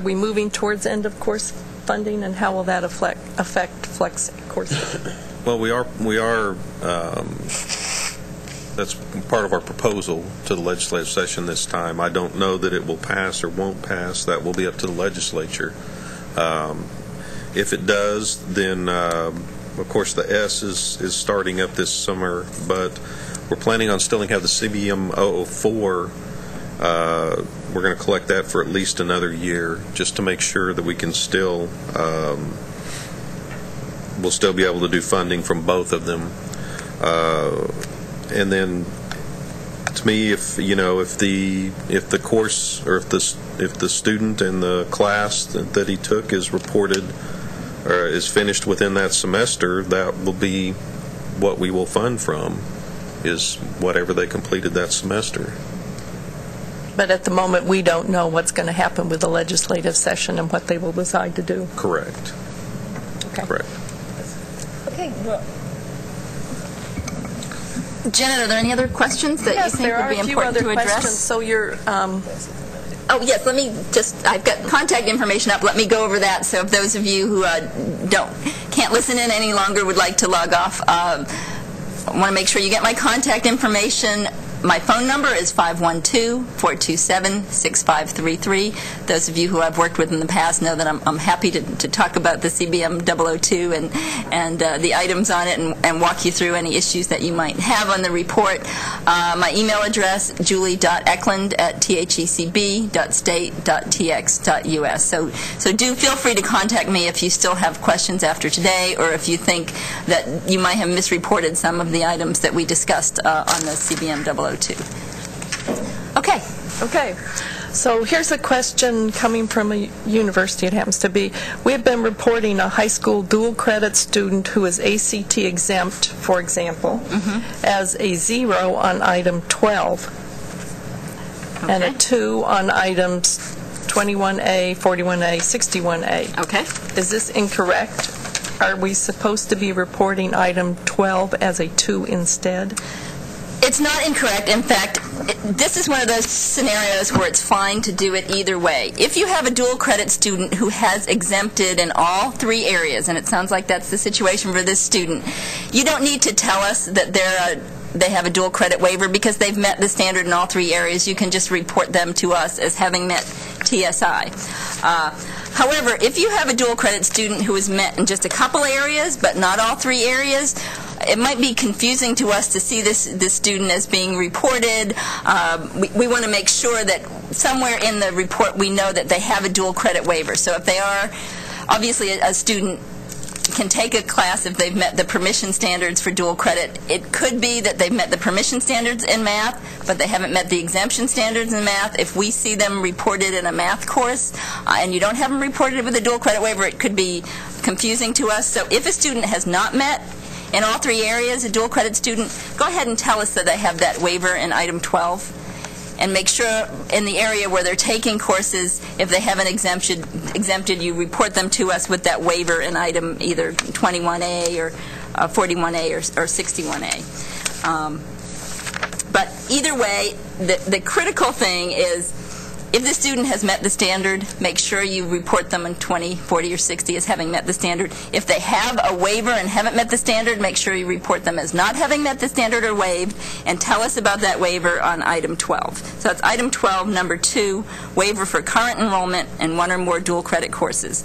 we moving towards end of course funding, and how will that affect flex courses? Well, we are. That's part of our proposal to the legislative session this time. I don't know that it will pass or won't pass. That will be up to the legislature. If it does, then of course the S is starting up this summer, but we're planning on still have the CBM004. We're going to collect that for at least another year, just to make sure that we can still we'll still be able to do funding from both of them. And then, to me, if the course or if the student and the class that he took is reported or is finished within that semester, that will be what we will fund from, is whatever they completed that semester. But at the moment, we don't know what's going to happen with the legislative session and what they will decide to do. Correct. Okay. Correct. Okay. Well, Janet, are there any other questions that you think would be important to address? Questions. So you're... Oh, yes, let me just, I've got contact information up. Let me go over that. So if those of you who can't listen in any longer would like to log off, I want to make sure you get my contact information. My phone number is 512-427-6533. Those of you who I've worked with in the past know that I'm happy to talk about the CBM002 and the items on it and walk you through any issues that you might have on the report. My email address, julie.eklund@thecb.state.tx.us. So do feel free to contact me if you still have questions after today, or if you think that you might have misreported some of the items that we discussed on the CBM002. Okay. Okay. So here's a question coming from a university, it happens to be. We've been reporting a high school dual credit student who is ACT exempt, for example, as a 0 on item 12, and a 2 on items 21A, 41A, 61A. Okay. Is this incorrect? Are we supposed to be reporting item 12 as a 2 instead? It's not incorrect. In fact, this is one of those scenarios where it's fine to do it either way. If you have a dual credit student who has exempted in all 3 areas, and it sounds like that's the situation for this student, you don't need to tell us that they have a dual credit waiver because they've met the standard in all 3 areas. You can just report them to us as having met TSI. However, if you have a dual credit student who has met in just a couple areas but not all 3 areas, it might be confusing to us to see this student as being reported. We want to make sure that somewhere in the report we know that they have a dual credit waiver. So if they are, obviously a student can take a class if they've met the permission standards for dual credit. It could be that they've met the permission standards in math, but they haven't met the exemption standards in math. If we see them reported in a math course and you don't have them reported with a dual credit waiver, it could be confusing to us. So if a student has not met in all 3 areas, a dual credit student, go ahead and tell us that they have that waiver in item 12. And make sure in the area where they're taking courses, if they haven't exempted, you report them to us with that waiver in item either 21A or 41A or 61A. But either way, the critical thing is, if the student has met the standard, make sure you report them in 20, 40, or 60 as having met the standard. If they have a waiver and haven't met the standard, make sure you report them as not having met the standard or waived, and tell us about that waiver on item 12. So that's item 12, number 2, waiver for current enrollment in one or more dual credit courses.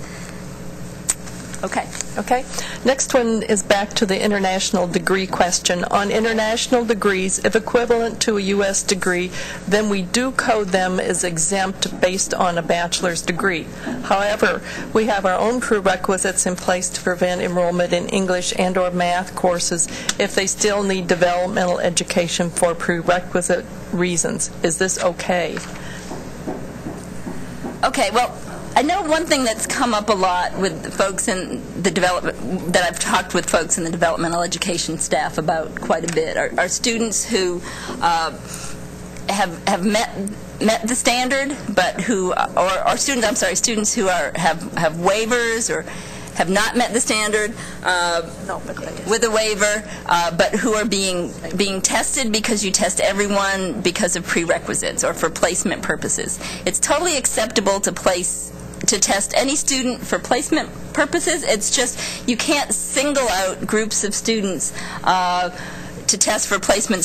Okay. Okay. Next one is back to the international degree question. On international degrees, if equivalent to a U.S. degree, then we do code them as exempt based on a bachelor's degree. However, we have our own prerequisites in place to prevent enrollment in English and/or math courses if they still need developmental education for prerequisite reasons. Is this okay? Okay, well, I know one thing that's come up a lot with folks in the development, that I've talked with folks in the developmental education staff about quite a bit, are students who have met the standard, but who, or students who have waivers or have not met the standard with a waiver, but who are being tested because you test everyone because of prerequisites or for placement purposes. It's totally acceptable to test any student for placement purposes. It's just you can't single out groups of students to test for placement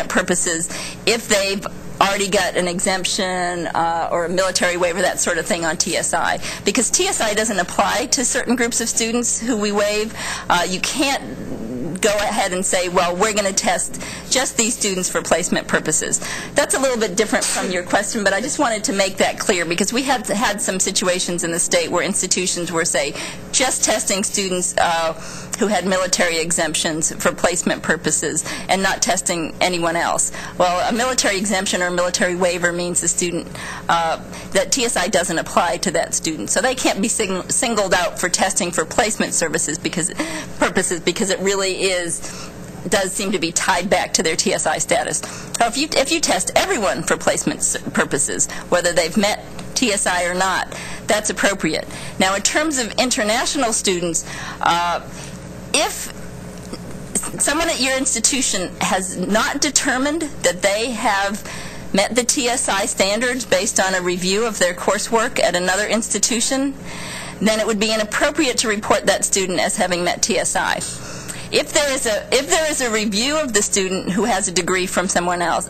purposes if they've already got an exemption or a military waiver, that sort of thing on TSI. Because TSI doesn't apply to certain groups of students who we waive. You can't go ahead and say, well, we're going to test just these students for placement purposes. That's a little bit different from your question, but I just wanted to make that clear because we had some situations in the state where institutions were, say, just testing students who had military exemptions for placement purposes and not testing anyone else. Well, a military exemption or a military waiver means the student, that TSI doesn't apply to that student. So they can't be singled out for testing for placement purposes because it really does seem to be tied back to their TSI status. So if you test everyone for placement purposes, whether they've met TSI or not, that's appropriate. Now, in terms of international students, if someone at your institution has not determined that they have met the TSI standards based on a review of their coursework at another institution, then it would be inappropriate to report that student as having met TSI. If there is a review of the student who has a degree from somewhere else,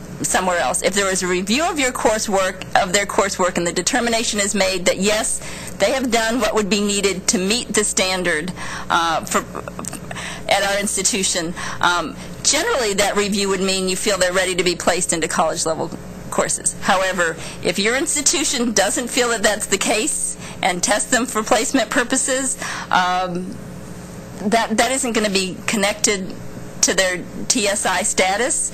if there is a review of their coursework, and the determination is made that yes, they have done what would be needed to meet the standard at our institution, generally that review would mean you feel they're ready to be placed into college-level courses. However, if your institution doesn't feel that that's the case and test them for placement purposes, that isn't going to be connected to their TSI status.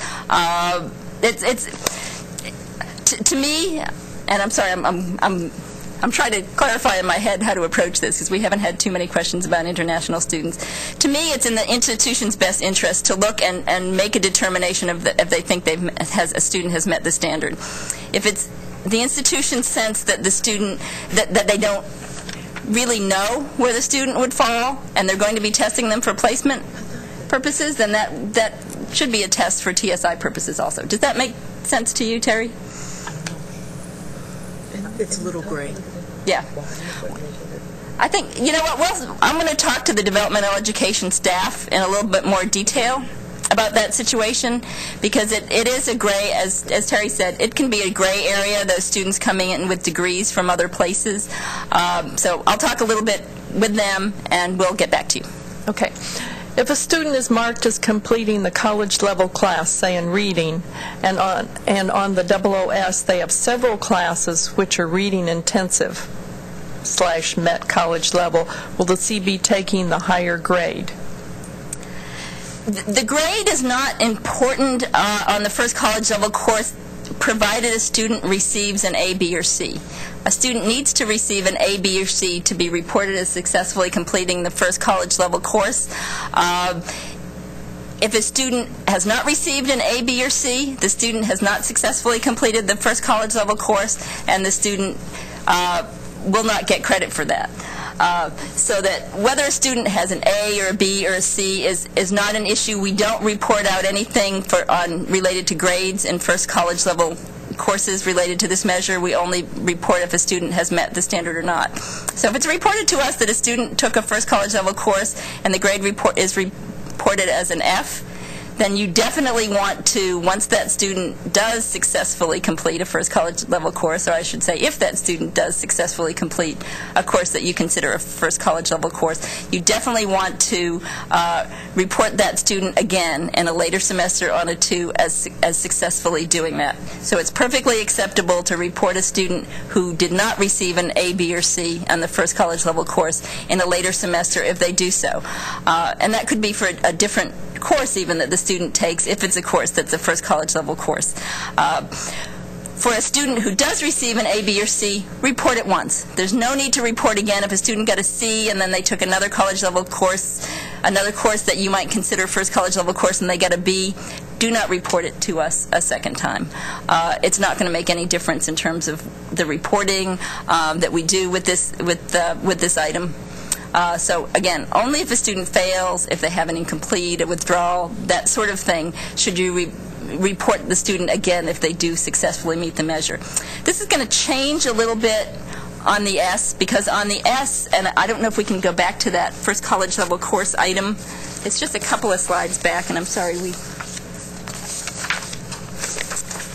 To me, and I'm sorry, I'm trying to clarify in my head how to approach this because we haven't had too many questions about international students. To me, it's in the institution's best interest to look and make a determination if they think a student has met the standard. If it's the institution's sense that the student that they don't really know where the student would fall and they're going to be testing them for placement purposes, then that should be a test for TSI purposes also. Does that make sense to you, Terry? It's a little gray. Yeah. I think, you know what, well, I'm going to talk to the developmental education staff in a little bit more detail about that situation because it is a gray, as Terry said, it can be a gray area, those students coming in with degrees from other places. So I'll talk a little bit with them and we'll get back to you. Okay. If a student is marked as completing the college-level class, say in reading, and on the OOS they have several classes which are reading intensive / met college level, will the C be taking the higher grade? The grade is not important on the first college-level course provided a student receives an A, B, or C. A student needs to receive an A, B, or C to be reported as successfully completing the first college-level course. If a student has not received an A, B, or C, the student has not successfully completed the first college-level course, and the student will not get credit for that. so that whether a student has an A or a B or a C is not an issue. We don't report out anything related to grades in first college level courses related to this measure. We only report if a student has met the standard or not. So if it's reported to us that a student took a first college level course and the grade is reported as an F, then you definitely want to, once that student does successfully complete a first college level course, or I should say if that student does successfully complete a course that you consider a first college level course, you definitely want to report that student again in a later semester on a 2 as successfully doing that. So it's perfectly acceptable to report a student who did not receive an A, B, or C on the first college level course in a later semester if they do so. And that could be for a different course even that the student takes, if it's a course that's a first college level course. For a student who does receive an A, B, or C, report it once. There's no need to report again. If a student got a C and then they took another college level course, another course that you might consider first college level course, and they got a B, do not report it to us a second time. It's not going to make any difference in terms of the reporting that we do with this item. So again, only if a student fails, if they have an incomplete, a withdrawal, that sort of thing, should you report the student again if they do successfully meet the measure. This is going to change a little bit on the S, because on the S, and I don't know if we can go back to that first college level course item. It's just a couple of slides back, and I'm sorry we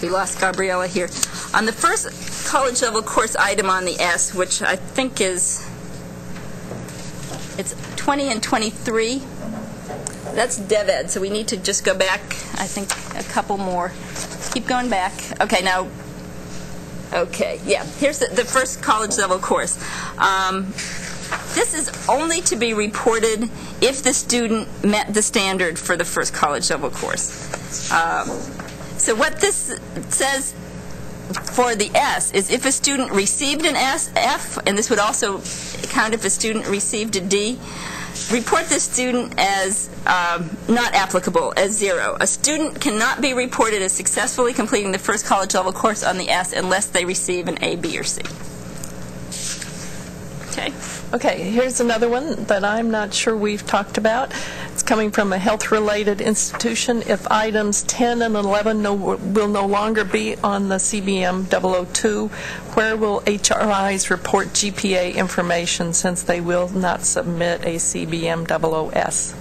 lost Gabriella here. On the first college level course item on the S, which I think is, it's 20 and 23. That's DevEd, so we need to just go back, I think, a couple more. Keep going back. Okay, now, okay, yeah, here's the first college level course. This is only to be reported if the student met the standard for the first college level course. So what this says for the S is if a student received an F, and this would also count if a student received a D, report the student as not applicable, as 0. A student cannot be reported as successfully completing the first college level course on the S unless they receive an A, B, or C. Okay. Okay, here's another one that I'm not sure we've talked about. It's coming from a health-related institution. If items 10 and 11 will no longer be on the CBM002, where will HRIs report GPA information since they will not submit a CBM00S?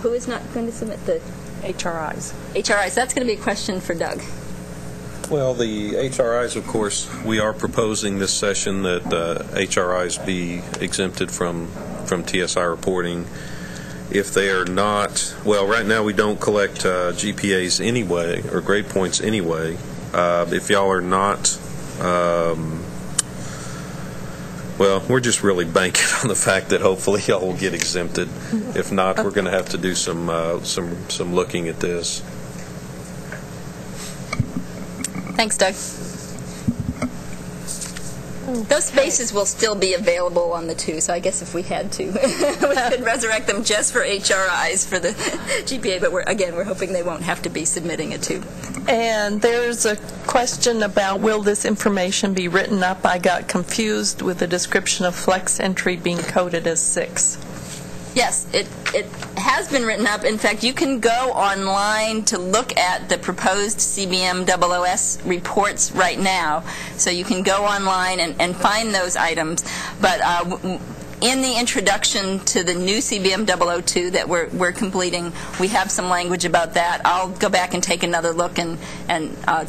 Who is not going to submit the HRIs. HRIs? That's going to be a question for Doug. Well, the HRIs, of course, we are proposing this session that HRIs be exempted from TSI reporting. If they are not, well, right now we don't collect GPAs anyway, or grade points anyway. If y'all are not, well, we're just really banking on the fact that hopefully y'all will get exempted. If not, we're going to have to do some looking at this. Thanks, Doug. Those spaces will still be available on the 2, so I guess if we had to, we could resurrect them just for HRIs for the GPA, but we're hoping they won't have to be submitting a 2. And there's a question about will this information be written up? I got confused with the description of flex entry being coded as 6. Yes, it has been written up. In fact, you can go online to look at the proposed CBM00S reports right now. So you can go online and find those items. But in the introduction to the new CBM002 that we're completing, we have some language about that. I'll go back and take another look and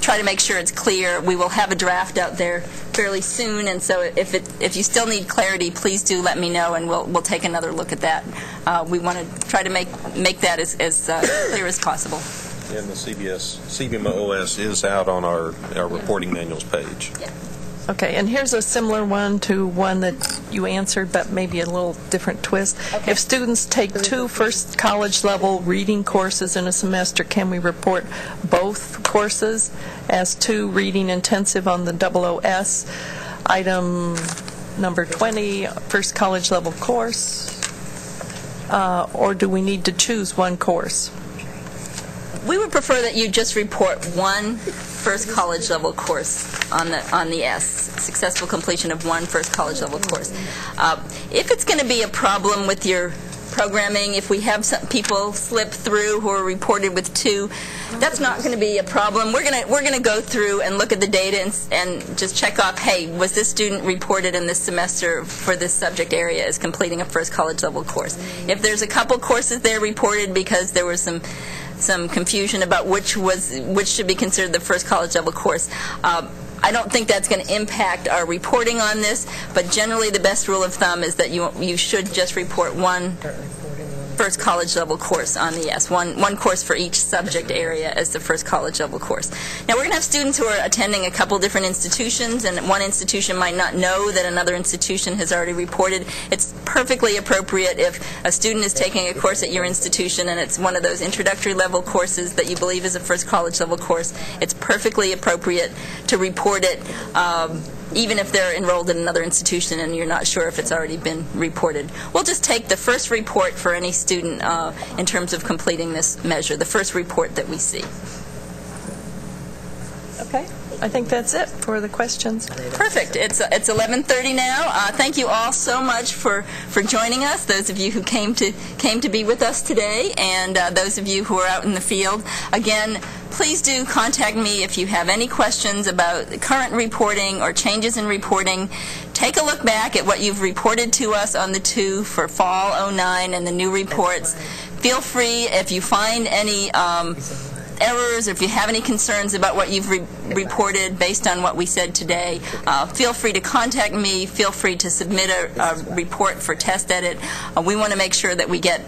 try to make sure it's clear. We will have a draft out there fairly soon, and so if you still need clarity, please do let me know, and we'll take another look at that. We want to try to make that as clear as possible. And the CBM0S is out on our reporting manuals page. Yeah. Okay, and here's a similar one to one that you answered, but maybe a little different twist. Okay. If students take 2 first college-level reading courses in a semester, can we report both courses as 2 reading intensive on the 00S? Item number 20, first college-level course, or do we need to choose one course? We would prefer that you just report one first college level course on the S, successful completion of one first college level course. If it's going to be a problem with your programming, if we have some people slip through who are reported with 2, that's not going to be a problem. We're going to go through and look at the data and just check off, hey, was this student reported in this semester for this subject area as completing a first college level course? If there's a couple courses there reported because there was some confusion about which should be considered the first college level course, I don't think that's going to impact our reporting on this, but generally the best rule of thumb is that you should just report one first college level course on the S, one course for each subject area as the first college level course. Now we're going to have students who are attending a couple different institutions, and one institution might not know that another institution has already reported. It's perfectly appropriate if a student is taking a course at your institution and it's one of those introductory level courses that you believe is a first college level course. It's perfectly appropriate to report it even if they're enrolled in another institution and you're not sure if it's already been reported. We'll just take the first report for any student in terms of completing this measure, the first report that we see. Okay. I think that's it for the questions. Perfect. It's 11:30 now. Thank you all so much for joining us, those of you who came to be with us today, and those of you who are out in the field. Again, please do contact me if you have any questions about current reporting or changes in reporting. Take a look back at what you've reported to us on the 2 for fall '09 and the new reports. Feel free, if you find any errors, or if you have any concerns about what you've reported based on what we said today, feel free to contact me. Feel free to submit a report for test edit. We want to make sure that we get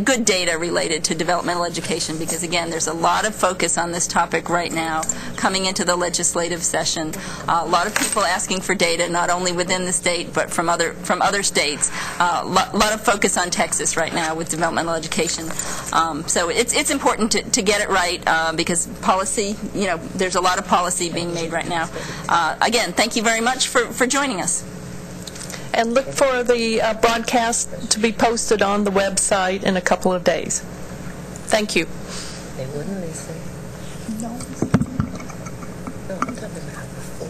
good data related to developmental education, because again, there's a lot of focus on this topic right now coming into the legislative session. A lot of people asking for data, not only within the state but from other states. A lot of focus on Texas right now with developmental education. So it's important to get it right, because policy, there's a lot of policy being made right now. Again, thank you very much for joining us. And look for the broadcast to be posted on the website in a couple of days. Thank you. They wouldn't, they say? No. No, I'm talking about before,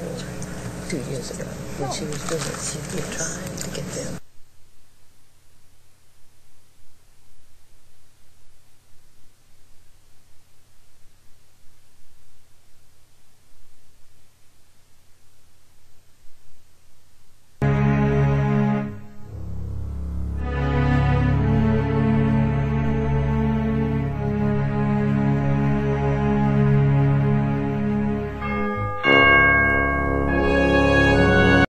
2 years ago, when she was doing it. She did try.